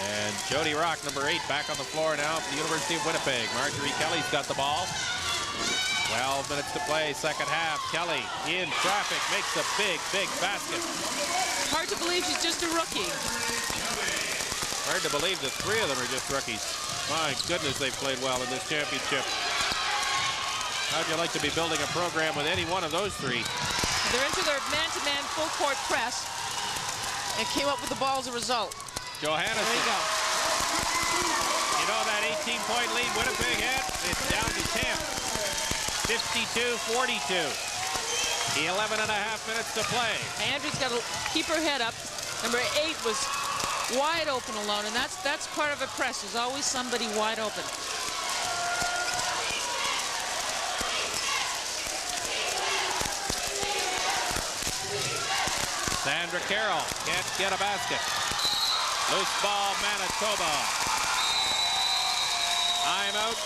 And Jody Rock, number 8, back on the floor now for the University of Winnipeg. Marjorie Kelly's got the ball. 12 minutes to play, second half. Kelly in traffic, makes a big, big basket. Hard to believe she's just a rookie. Hard to believe the 3 of them are just rookies. My goodness, they've played well in this championship. How'd you like to be building a program with any one of those 3? They're into their man-to-man full-court press and came up with the ball as a result. Johannesson. There you go. You know that 18-point lead Winnipeg had? It's down to 10. 52-42. 11 and a half minutes to play. Andrew's got to keep her head up. Number 8 was wide open alone, and that's part of a press. There's always somebody wide open. Sandra Carroll can't get a basket. Loose ball, Manitoba. I'm out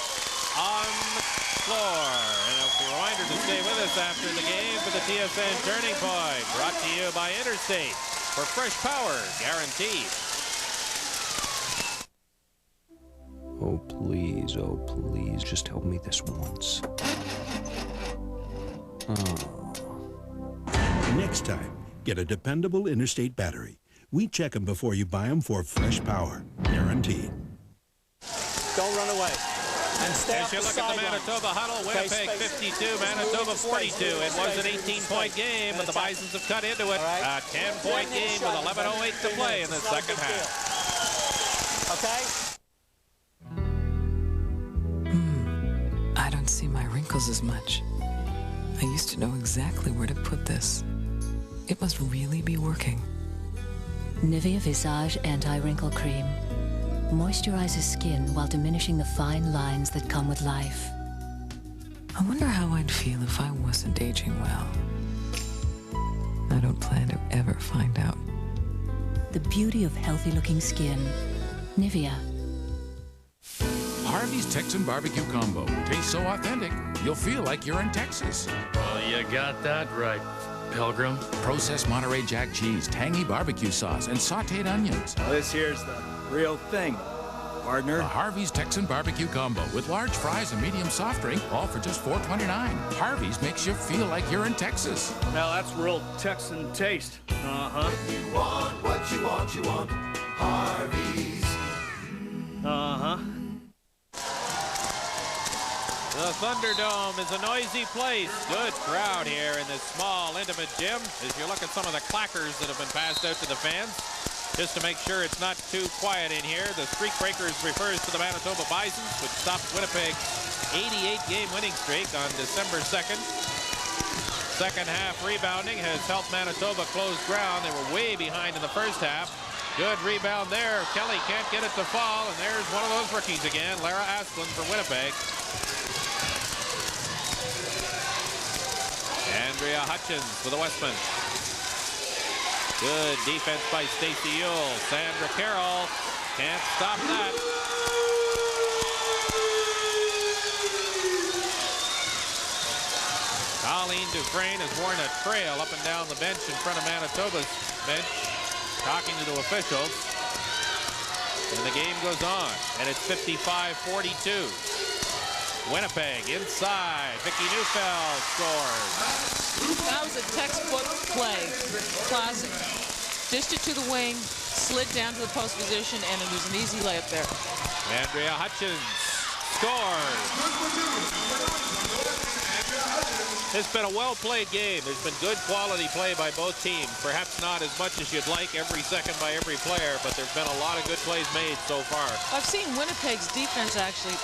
on the floor. And a reminder to stay with us after the game for the TSN Turning Point. Brought to you by Interstate. For fresh power, guaranteed. Oh please, just help me this once. Oh. Next time, get a dependable Interstate battery. We check them before you buy them for fresh power, guaranteed. Don't run away. And stay As you look at the Manitoba huddle, Winnipeg 52, Manitoba 42. It was an 18-point game, but the Bisons have cut into it. A 10-point game with 11:08 to play in the second half. Okay? I don't see my wrinkles as much. I used to know exactly where to put this. It must really be working. Nivea Visage Anti-Wrinkle Cream. Moisturizes skin while diminishing the fine lines that come with life. I wonder how I'd feel if I wasn't aging well. I don't plan to ever find out. The beauty of healthy-looking skin. Nivea. Harvey's Texan Barbecue Combo. Tastes so authentic, you'll feel like you're in Texas. Well, you got that right, Pilgrim. Processed Monterey Jack cheese, tangy barbecue sauce, and sauteed onions. This here's the real thing, partner. The Harvey's Texan Barbecue Combo with large fries and medium soft drink, all for just $4.29. Harvey's makes you feel like you're in Texas. Now that's real Texan taste. Uh-huh. You want what you want, you want Harvey's. Uh-huh. The Thunderdome is a noisy place. Good crowd here in this small, intimate gym. As you look at some of the clackers that have been passed out to the fans, just to make sure it's not too quiet in here. The Streak Breakers refers to the Manitoba Bisons, which stopped Winnipeg's 88-game winning streak on December 2nd. Second half rebounding has helped Manitoba close ground. They were way behind in the first half. Good rebound there. Kelly can't get it to fall, and there's one of those rookies again, Lara Asplund for Winnipeg. Andrea Hutchins for the Westmen. Good defense by Stacey Ewell. Sandra Carroll can't stop that. Colleen Dufresne has worn a trail up and down the bench in front of Manitoba's bench, talking to the officials. And the game goes on, and it's 55-42. Winnipeg inside. Vicki Neufeld scores. That was a textbook play. Classic. Dished it to the wing, slid down to the post position, and it was an easy layup there. Andrea Hutchins scores. It's been a well-played game. There's been good quality play by both teams. Perhaps not as much as you'd like every second by every player, but there's been a lot of good plays made so far. I've seen Winnipeg's defense actually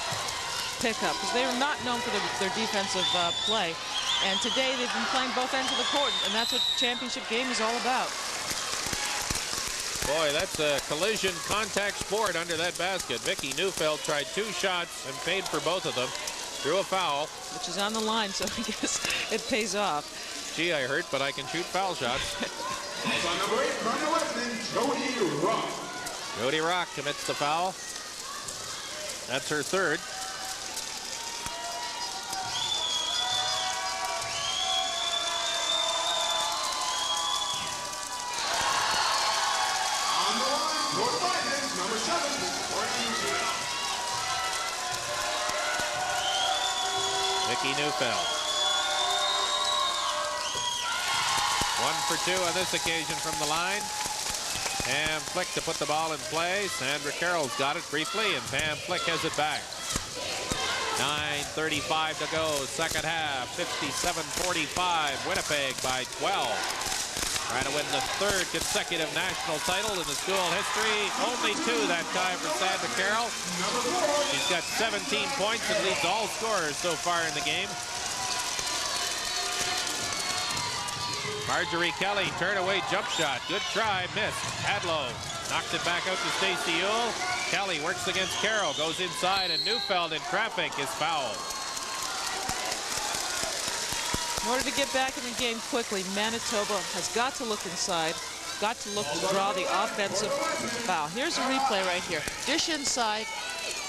pick up because they are not known for their defensive play, and today they've been playing both ends of the court, and that's what championship game is all about. Boy, that's a collision contact sport under that basket. Vicki Neufeld tried 2 shots and paid for both of them. Drew a foul, which is on the line, so I guess it pays off. Gee, I hurt, but I can shoot foul shots. On number 8 from the Westman, Jody Rock. Jody Rock commits the foul. That's her third. Vicki Neufeld. 1 for 2 on this occasion from the line. Pam Flick to put the ball in play. Sandra Carroll's got it briefly, and Pam Flick has it back. 9:35 to go, second half, 57-45, Winnipeg by 12. Trying to win the 3rd consecutive national title in the school history. Only 2 that time for Sandra Carroll. She's got 17 points and leads all scorers so far in the game. Marjorie Kelly, turn away jump shot. Good try, missed. Hadlow knocked it back out to Stacey Ewell. Kelly works against Carroll, goes inside, and Neufeld in traffic is fouled. In order to get back in the game quickly, Manitoba has got to look inside, got to look to draw the offensive foul. Here's a replay right here. Dish inside,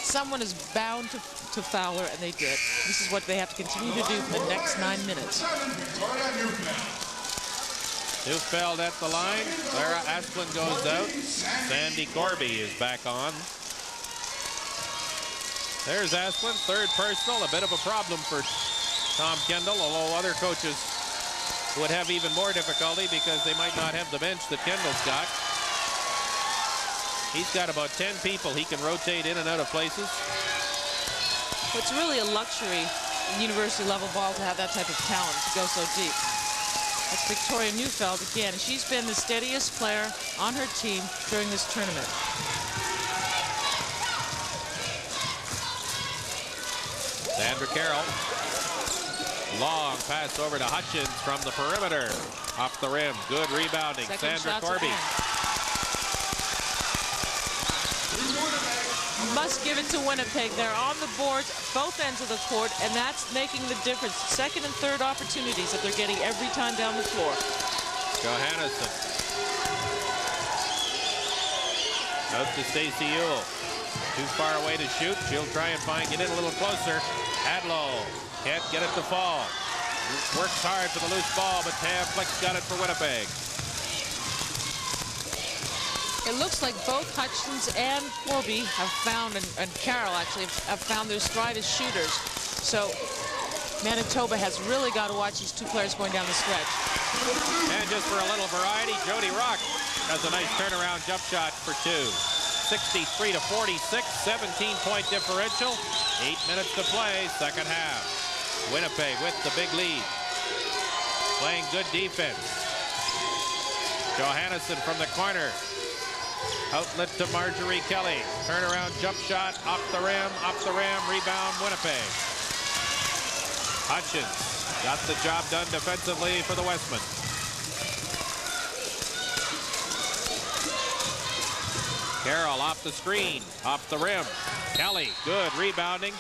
someone is bound to foul her, and they did. This is what they have to continue to do for the next 9 minutes. Neufeld at the line. Clara Asplund goes out. Sandy Corby is back on. There's Asplund, 3rd personal. A bit of a problem for Tom Kendall, although other coaches would have even more difficulty because they might not have the bench that Kendall's got. He's got about 10 people he can rotate in and out of places. It's really a luxury in university level ball to have that type of talent to go so deep. That's Victoria Neufeld again. She's been the steadiest player on her team during this tournament. Sandra Carroll. Long pass over to Hutchins from the perimeter. Off the rim. Good rebounding. Sandra Corby. Must give it to Winnipeg. They're on the boards, both ends of the court, and that's making the difference. 2nd and 3rd opportunities that they're getting every time down the floor. Johansson. Out to Stacey Ewell. Too far away to shoot. She'll try and get in a little closer. Hadlow can't get it to fall. Works hard for the loose ball, but Pam Flick's got it for Winnipeg. It looks like both Hutchins and Corby have found, and Carroll actually, have found their stride as shooters. So Manitoba has really got to watch these 2 players going down the stretch. And just for a little variety, Jody Rock has a nice turnaround jump shot for 2. 63-46, 17-point differential. 8 minutes to play, second half. Winnipeg with the big lead. Playing good defense. Johansson from the corner. Outlet to Marjorie Kelly. Turnaround jump shot off the rim, rebound Winnipeg. Hutchins got the job done defensively for the Westmen. Carroll off the screen, off the rim. Kelly, good rebounding.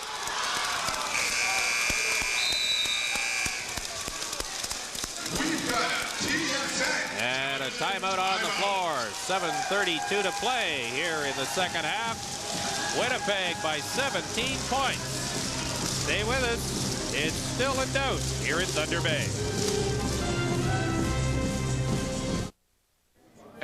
And a timeout on the floor. 7:32 to play here in the second half. Winnipeg by 17 points. Stay with us. It's still in doubt here in Thunder Bay.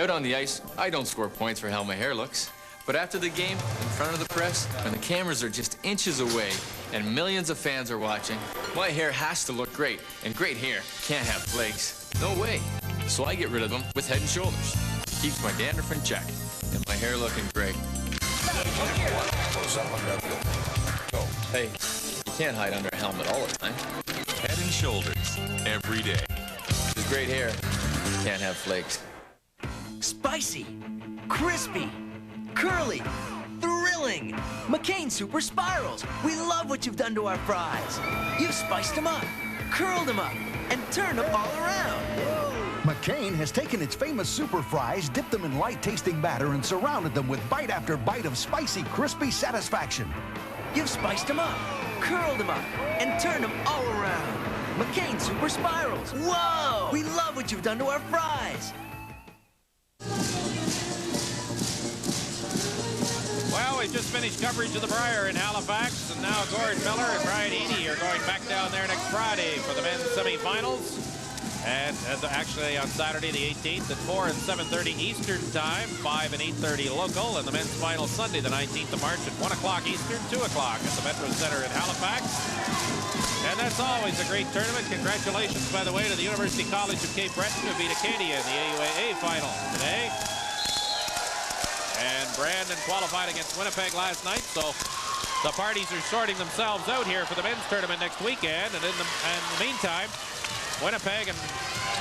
Out on the ice, I don't score points for how my hair looks. But after the game, in front of the press, when the cameras are just inches away and millions of fans are watching, my hair has to look great. And great hair can't have flakes. No way. So I get rid of them with Head & Shoulders. Keeps my dandruff in check and my hair looking great. Hey, you can't hide under a helmet all the time. Head & Shoulders, every day. With great hair, can't have flakes. Spicy, crispy, curly, thrilling. McCain Super Spirals. We love what you've done to our fries. You've spiced them up, curled them up, and turned them all around. McCain has taken its famous super fries, dipped them in light-tasting batter, and surrounded them with bite after bite of spicy, crispy satisfaction. You've spiced them up, curled them up, and turned them all around. McCain Super Spirals. Whoa! We love what you've done to our fries. Well, we just finished coverage of the Brier in Halifax, and now Gord Miller and Brian Eady are going back down there next Friday for the men's semifinals And actually on Saturday the 18th at 4 and 7:30 Eastern Time, 5 and 8:30 local, and the men's final Sunday the 19th of March at 1 o'clock Eastern, 2 o'clock at the Metro Center in Halifax. And that's always a great tournament. Congratulations, by the way, to the University College of Cape Breton who beat Acadia in the AUAA final today. And Brandon qualified against Winnipeg last night, so the parties are sorting themselves out here for the men's tournament next weekend. And in the meantime, Winnipeg and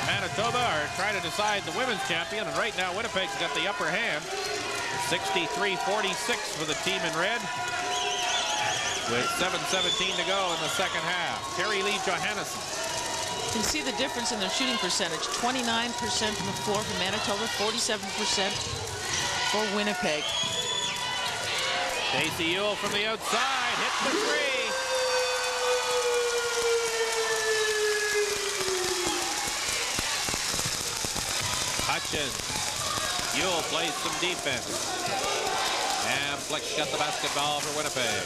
Manitoba are trying to decide the women's champion. And right now, Winnipeg's got the upper hand. 63-46 for the team in red, with 7:17 to go in the second half. Terry Lee Johansson. You can see the difference in their shooting percentage. 29% from the floor for Manitoba, 47% for Winnipeg. Stacey Ciau from the outside, hits the three. Hutchins. Ciau plays some defense. And Flick's got the basketball for Winnipeg.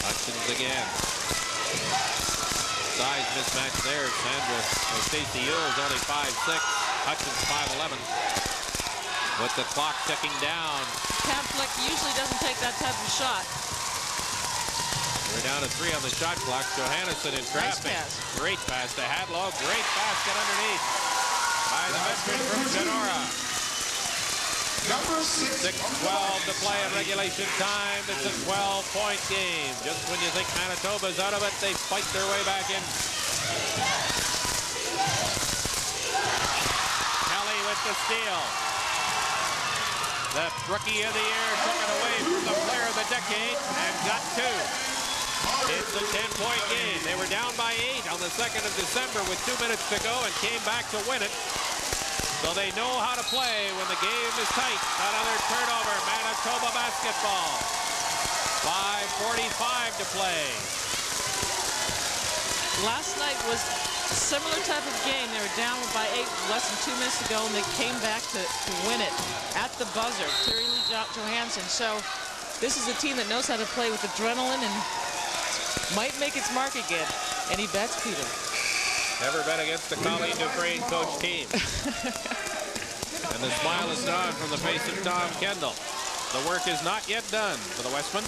Hutchins again. Size mismatch there. Stacey Ciau is only 5'6". Hutchins 5'11". With the clock ticking down. Cam Flick usually doesn't take that type of shot. We're down to 3 on the shot clock. Johansson in traffic. Nice pass. Great pass to Hadlow. Great basket underneath by the veteran from Sonora. 6:12 to play in regulation time. It's a 12-point game. Just when you think Manitoba's out of it, they fight their way back in. Kelly with the steal. The rookie of the year took it away from the player of the decade and got 2. It's a 10-point game. They were down by 8 on the 2nd of December with 2 minutes to go and came back to win it. So they know how to play when the game is tight. Another turnover, Manitoba basketball. 5:45 to play. Last night was a similar type of game. They were down by 8, less than 2 minutes to go, and they came back to win it at the buzzer. Terry Lee Johansson. So this is a team that knows how to play with adrenaline and might make its mark again. Any bets, Peter? Never bet against the Colleen Dufresne coach team. And the smile is gone from the face of Tom Kendall. The work is not yet done for the Westmen.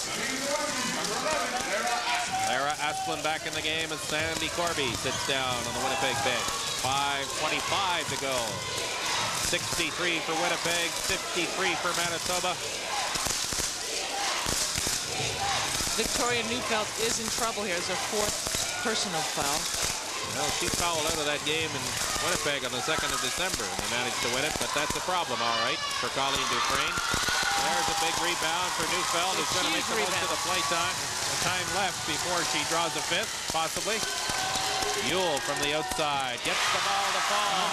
Lara Asplund back in the game as Sandy Carvey sits down on the Winnipeg bench. 5:25 to go. 63 for Winnipeg, 53 for Manitoba. Victoria Neufeld is in trouble here. It's a 4th personal foul. Well, she fouled out of that game in Winnipeg on the 2nd of December, and they managed to win it, but that's a problem, all right, for Colleen Dufresne. There's a big rebound for Neufeld, who's going to make the most of the play time. The time left before she draws a 5th, possibly. Ciau from the outside gets the ball to fall.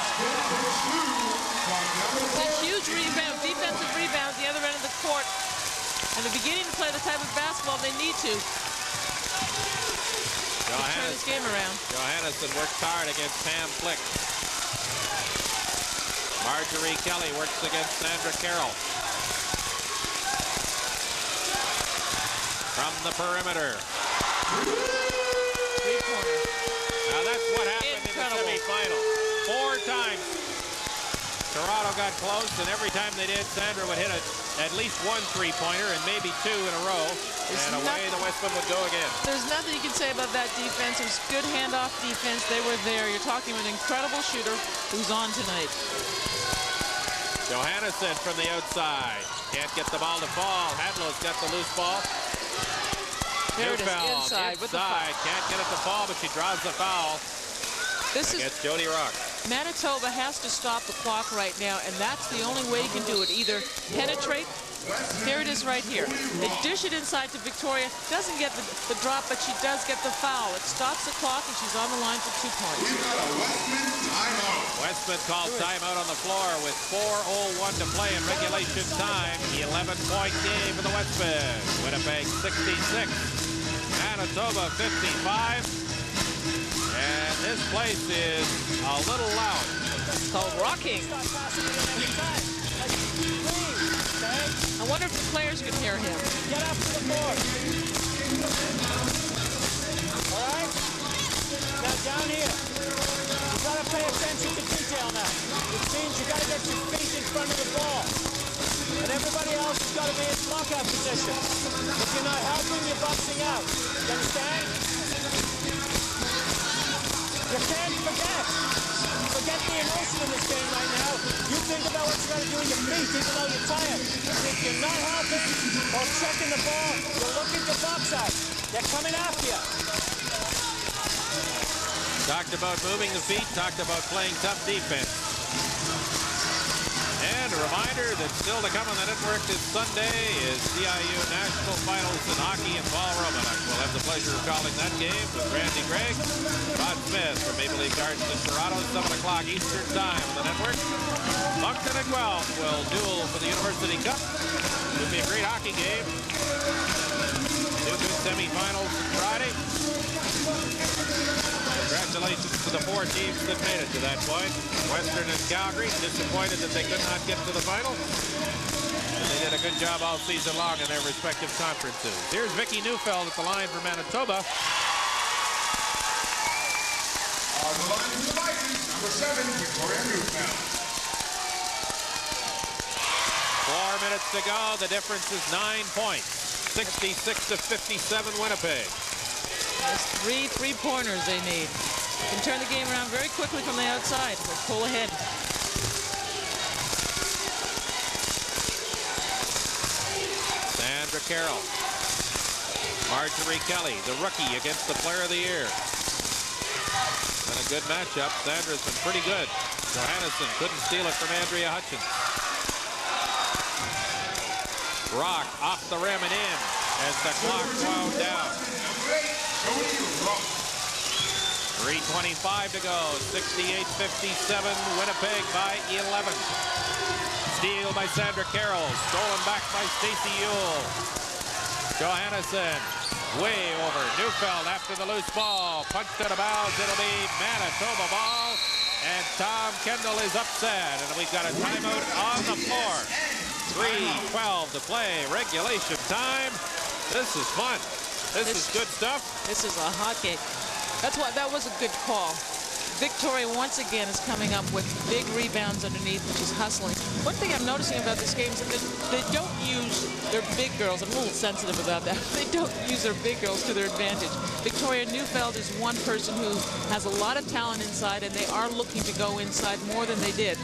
It's a huge rebound, defensive rebound at the other end of the court. And they're beginning to play the type of basketball they need to. Turn this game around. Johansson works hard against Pam Flick. Marjorie Kelly works against Sandra Carroll. From the perimeter. Three-pointer. Now that's what happened in the semifinal. 4 times Toronto got close, and every time they did, Sandra would hit at least 1 3-pointer and maybe 2 in a row. And away the Westmen would go again. There's nothing you can say about that defense. It was good handoff defense. They were there. You're talking about an incredible shooter who's on tonight. Johansson from the outside. Can't get the ball to fall. Hadlow's got the loose ball. There it is, inside with the foul. Can't get it to fall, but she draws the foul. This is Jody Rock. Manitoba has to stop the clock right now, and that's the only way you can do it. Either penetrate. Here it is right here. They dish it inside to Victoria. Doesn't get the drop, but she does get the foul. It stops the clock, and she's on the line for 2 points. Westman calls timeout on the floor with 4:01 to play in regulation time. 11-point game for the Westmen. Winnipeg 66. Manitoba 55. And this place is a little loud. It's called rocking. I wonder if the players can hear him. Get up to the board. All right? Now down here. You gotta pay attention to detail now. It means you gotta get your feet in front of the ball. And everybody else has got to be in lockout position. If you're not helping, you're boxing out. You understand? You can't forget. Forget the emotion in this game right now. You think about what you got to do with your feet, even though you're tired. If you're not helping or checking the ball, you look at your box out. They're coming after you. Talked about moving the feet, talked about playing tough defense. And a reminder that still to come on the network this Sunday is CIU National Finals in hockey in Fall Romanek. We'll have the pleasure of calling that game with Randy Gregg, Rod Smith from Maple Leaf Gardens in Toronto, 7 o'clock Eastern Time on the network. Moncton and Guelph will duel for the University Cup. Should be a great hockey game. Two good semifinals Friday. Congratulations to the 4 teams that made it to that point. Western and Calgary disappointed that they could not get to the final. And they did a good job all season long in their respective conferences. Here's Vicki Neufeld at the line for Manitoba. On the line for the Vikings, number 7, Victoria Neufeld. 4 minutes to go. The difference is 9 points. 66-57 Winnipeg. There's 3 3-pointers they need. Can turn the game around very quickly from the outside. They pull ahead. Sandra Carroll. Marjorie Kelly, the rookie, against the player of the year. Been a good matchup. Sandra's been pretty good. Johansson couldn't steal it from Andrea Hutchins. Rock off the rim and in as the clock wound down. 3:25 to go. 68-57. Winnipeg by 11. Steal by Sandra Carroll. Stolen back by Stacey Ewell. Johansson way over. Neufeld after the loose ball. Punched out of bounds. It'll be Manitoba ball. And Tom Kendall is upset. And we've got a timeout on the floor. 3:12 to play. Regulation time. This is fun. This is good stuff. This is a hot game. That was a good call. Victoria once again is coming up with big rebounds underneath, which is hustling. One thing I'm noticing about this game is that they don't use their big girls. I'm a little sensitive about that. They don't use their big girls to their advantage. Victoria Neufeld is one person who has a lot of talent inside, and they are looking to go inside more than they did.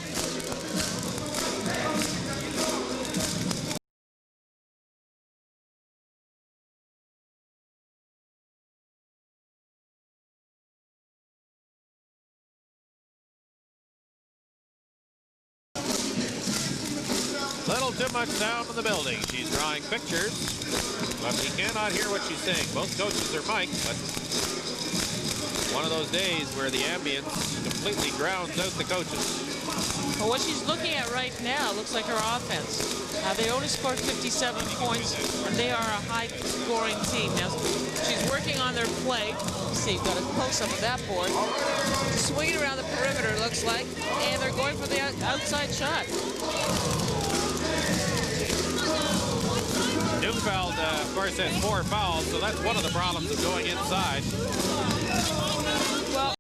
Little too much sound in the building. She's drawing pictures, but we cannot hear what she's saying. Both coaches are mic'd, but one of those days where the ambience completely drowns out the coaches. Well, what she's looking at right now looks like her offense. They only scored 57 points, and they are a high-scoring team. Now, she's working on their play. Let's see, got a close-up of that board. Swinging around the perimeter, looks like, and they're going for the outside shot. Neufeld, of course, has 4 fouls, so that's one of the problems of going inside. Well,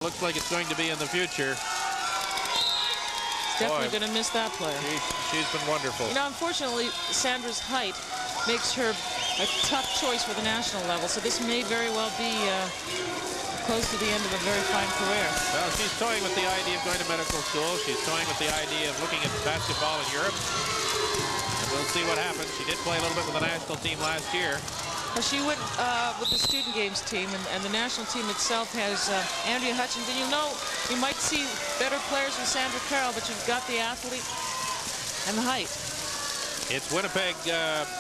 looks like it's going to be in the future. Definitely going to miss that player. She's been wonderful. You know, unfortunately, Sandra's height makes her a tough choice for the national level, so this may very well be close to the end of a very fine career. Well, she's toying with the idea of going to medical school. She's toying with the idea of looking at basketball in Europe. And we'll see what happens. She did play a little bit with the national team last year. Well, she went with the student games team, and the national team itself has Andrea Hutchins. And you might see better players with Sandra Carroll, but you've got the athlete and the height. It's Winnipeg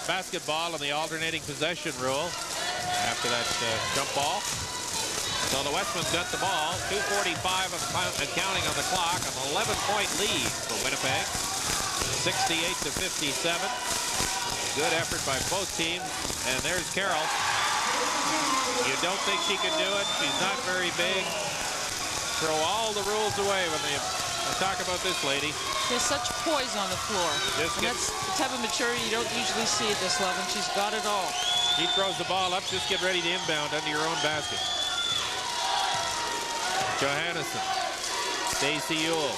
basketball and the alternating possession rule after that jump ball. So the Westman's got the ball, 2:45 and counting on the clock, an 11-point lead for Winnipeg, 68-57. Good effort by both teams. And there's Carroll. You don't think she can do it? She's not very big. Throw all the rules away when they talk about this lady. There's such poise on the floor. And that's the type of maturity you don't usually see at this level. She's got it all. She throws the ball up. Just get ready to inbound under your own basket. Johansson. Ciau.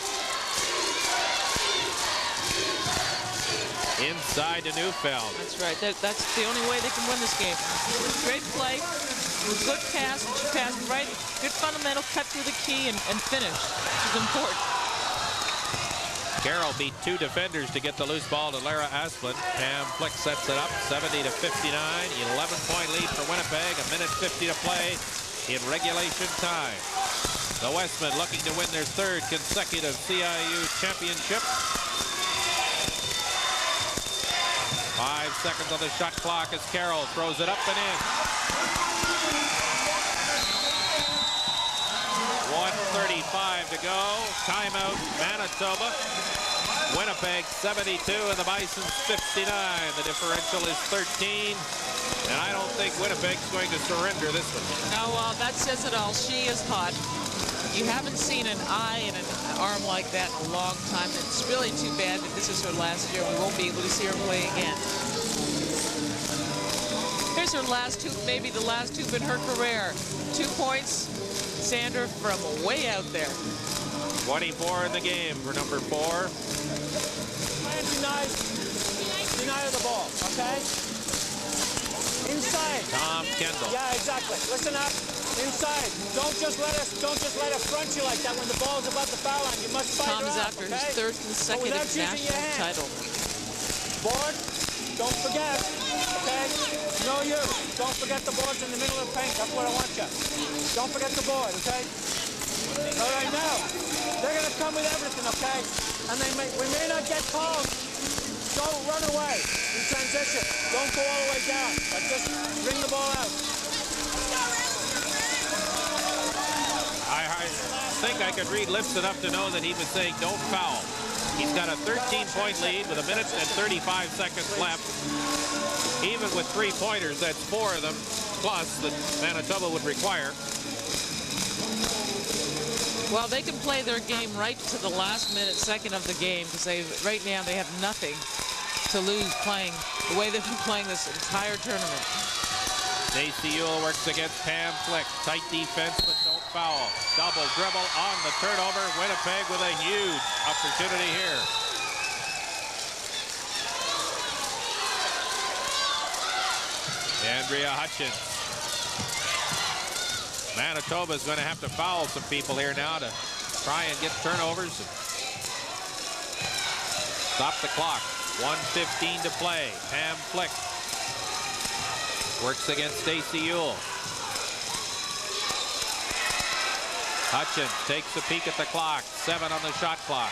Inside to Neufeld. That's right. That's the only way they can win this game. Great play, good pass, and she passed right. Good fundamental, cut through the key and finish, which is important. Carroll beat 2 defenders to get the loose ball to Lara Asplund. Pam Flick sets it up, 70-59. 11-point lead for Winnipeg. 1:50 to play in regulation time. The Westmen looking to win their 3rd consecutive CIU championship. 5 seconds on the shot clock as Carroll throws it up and in. 1:35 to go. Timeout, Manitoba. Winnipeg 72 and the Bisons 59. The differential is 13. And I don't think Winnipeg's going to surrender this one. No, well, that says it all. She is hot. You haven't seen an eye and an arm like that in a long time. It's really too bad that this is her last year. We won't be able to see her play again. Here's her last hoop, maybe the last hoop in her career. 2 points, Sandra, from way out there. 24 in the game for number 4. Deny the ball, okay? Inside. Tom Kendall. Yeah, exactly. Listen up. Inside. Don't just let her front you like that when the ball's about to foul line. You must fight Tom her is up, after okay? his 3rd consecutive national title. Board. Don't forget. Okay? No you. Don't forget the boards in the middle of the paint. That's what I want you. Don't forget the board, okay? All right, now. They're going to come with everything, okay? And we may not get calls. Don't run away in transition. Don't go all the way down. But just bring the ball out. I think I could read lips enough to know that he was saying don't foul. He's got a 13-point lead with 1 minute and 35 seconds left. Even with 3-pointers, that's 4 of them, plus that Manitoba would require. Well, they can play their game right to the last second of the game, because right now they have nothing to lose playing the way they've been playing this entire tournament. Ciau works against Pam Flick. Tight defense, but don't foul. Double dribble on the turnover. Winnipeg with a huge opportunity here. Andrea Hutchins. Manitoba's going to have to foul some people here now to try and get turnovers. Stop the clock. 1:15 to play. Pam Flick works against Ciau. Hutchins takes a peek at the clock. 7 on the shot clock.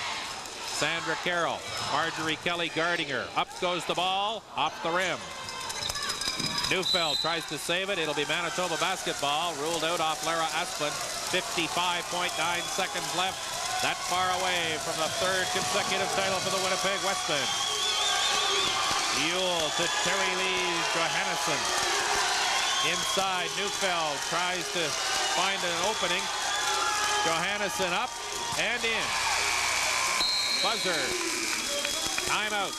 Sandra Carroll. Marjorie Kelly guarding her. Up goes the ball. Off the rim. Neufeld tries to save it. It'll be Manitoba basketball. Ruled out off Lara Asplund. 55.9 seconds left. That far away from the 3rd consecutive title for the Winnipeg Westmen. Ewell to Terry Lee Johansson. Inside, Neufeld tries to find an opening. Johansson up and in. Buzzer. Timeout.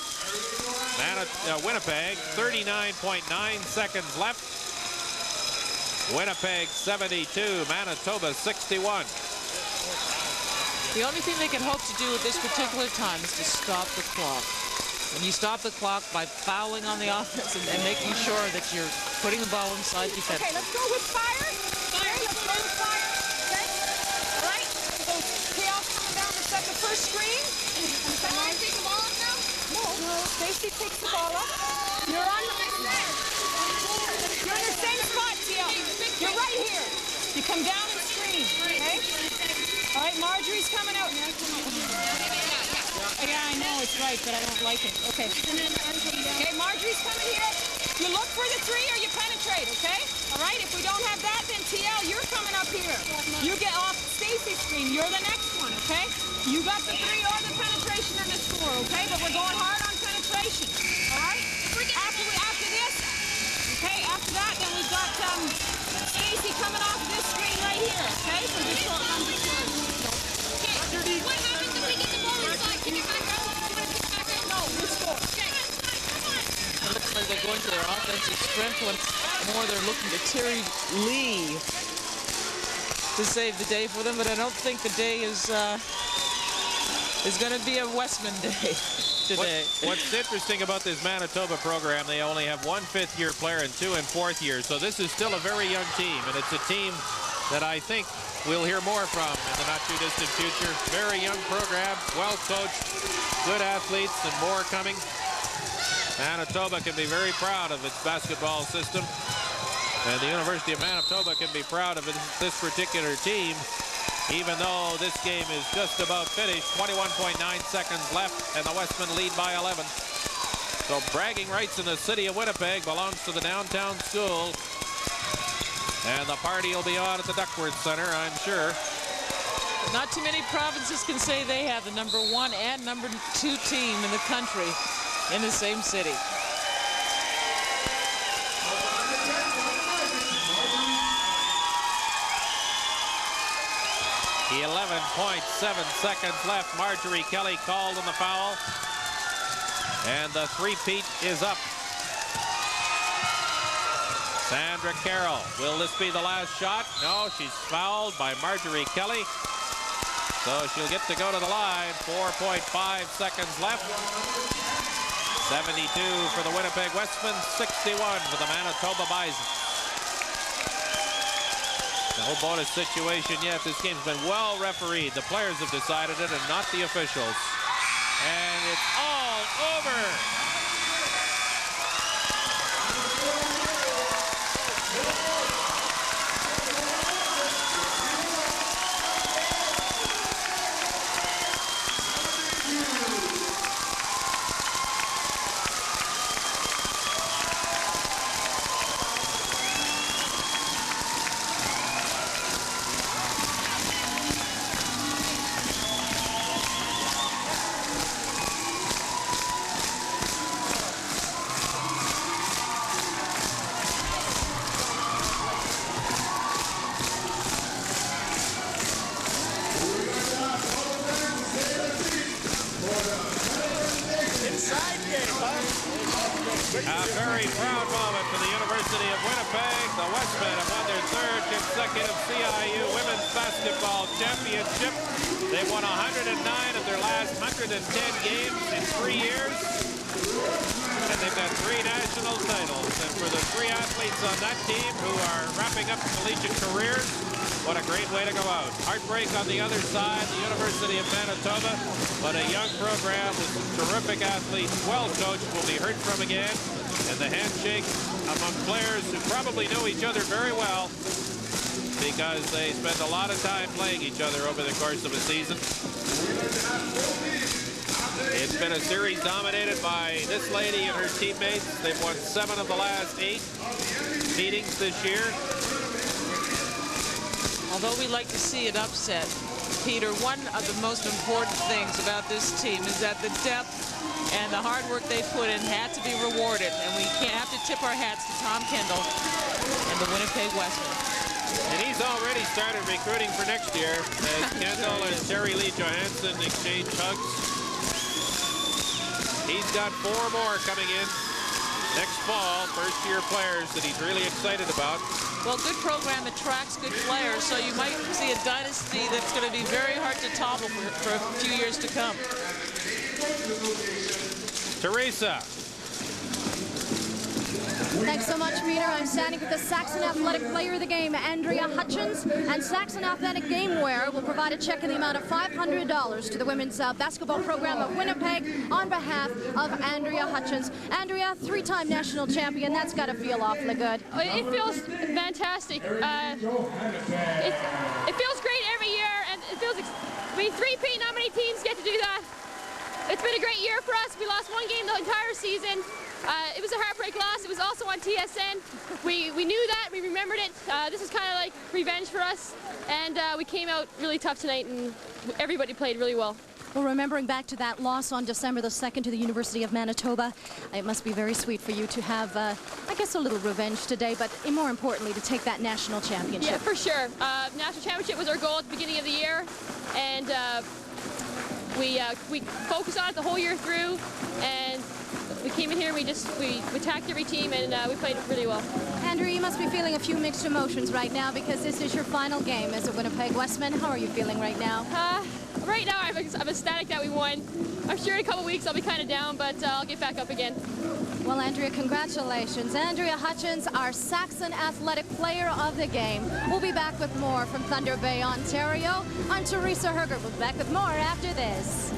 Winnipeg, 39.9 seconds left. Winnipeg 72, Manitoba 61. The only thing they can hope to do at this particular time is to stop the clock. And you stop the clock by fouling on the offense and making sure that you're putting the ball inside defense. Okay, let's go with fire. Fire, let's go with fire. Stacy picks the ball up. You're in the same spot, Ciau. You're right here. You come down and screen, okay? All right, Marjorie's coming out. Yeah, I know it's right, but I don't like it. Okay. Okay, Marjorie's coming here. You look for the three or you penetrate, okay? All right, if we don't have that, then Ciau, you're coming up here. You get off Stacy's screen. You're the next one, okay? You got the three or the penetration and the score, okay? But we're going hard on penetration, all right? After this, okay, after that, then we've got Stacy coming off this screen right here, okay? So just go number two. Okay, what happens if we get the ball inside? Can you back out? No, we score. Okay, come on. It looks like they're going to their offensive strength once more. They're looking to Terry Lee to save the day for them, but I don't think the day is going to be a Westman day today. What's interesting about this Manitoba program, they only have one fifth-year player and two in fourth year, so this is still a very young team, and it's a team that I think we'll hear more from in the not-too-distant future. Very young program, well-coached, good athletes, and more coming. Manitoba can be very proud of its basketball system, and the University of Manitoba can be proud of this particular team, even though this game is just about finished. 21.9 seconds left, and the Westmen lead by 11. So bragging rights in the city of Winnipeg belongs to the downtown school. And the party will be on at the Duckworth Center, I'm sure. Not too many provinces can say they have the #1 and #2 team in the country in the same city. 11.7 seconds left. Marjorie Kelly called on the foul. And the three-peat is up. Sandra Carroll. Will this be the last shot? No, she's fouled by Marjorie Kelly. So she'll get to go to the line. 4.5 seconds left. 72 for the Winnipeg Westmen, 61 for the Manitoba Bison. No bonus situation yet. This game's been well refereed. The players have decided it and not the officials. And it's all over. A very proud moment for the University of Winnipeg. The Westmen have won their third consecutive CIU Women's Basketball Championship. They've won 109 of their last 110 games in 3 years. And they've got 3 national titles. And for the 3 athletes on that team who are wrapping up collegiate careers, what a great way to go out. Heartbreak on the other side, the University of Manitoba, but a young program with some terrific athletes, well coached, will be heard from again. And the handshake among players who probably know each other very well because they spend a lot of time playing each other over the course of a season. It's been a series dominated by this lady and her teammates. They've won 7 of the last 8 meetings this year. Although we like to see it upset, Peter, one of the most important things about this team is that the depth and the hard work they put in had to be rewarded, and we can't have to tip our hats to Tom Kendall and the Winnipeg Westmen. And he's already started recruiting for next year as Kendall and Terry Lee Johansson exchange hugs. He's got 4 more coming in next fall, first-year players that he's really excited about. Well, good program attracts good players, so you might see a dynasty that's going to be very hard to topple for a few years to come. Teresa. Thanks so much, Peter. I'm standing with the Saxon Athletic Player of the Game, Andrea Hutchins, and Saxon Athletic Gameware will provide a check in the amount of $500 to the women's basketball program of Winnipeg on behalf of Andrea Hutchins. Andrea, three-time national champion. That's got to feel awfully good. It feels fantastic. It feels great every year, and it feels, I mean, three-peat, not many teams get to do that. It's been a great year for us. We lost one game the entire season. It was a heartbreak loss. It was also on TSN. We knew that. We remembered it. This is kind of like revenge for us. And we came out really tough tonight, and everybody played really well. Well, remembering back to that loss on December the 2nd to the University of Manitoba, it must be very sweet for you to have, I guess, a little revenge today, but more importantly, to take that national championship. Yeah, for sure. National championship was our goal at the beginning of the year, and we focused on it the whole year through, and we came in here and we attacked every team, and we played really well. Andrew, you must be feeling a few mixed emotions right now because this is your final game as a Winnipeg Westman. How are you feeling right now? Right now, I'm ecstatic that we won. I'm sure in a couple weeks I'll be kind of down, but I'll get back up again. Well, Andrea, congratulations. Andrea Hutchins, our Saxon Athletic Player of the Game. We'll be back with more from Thunder Bay, Ontario. I'm Teresa Hergert. We'll be back with more after this.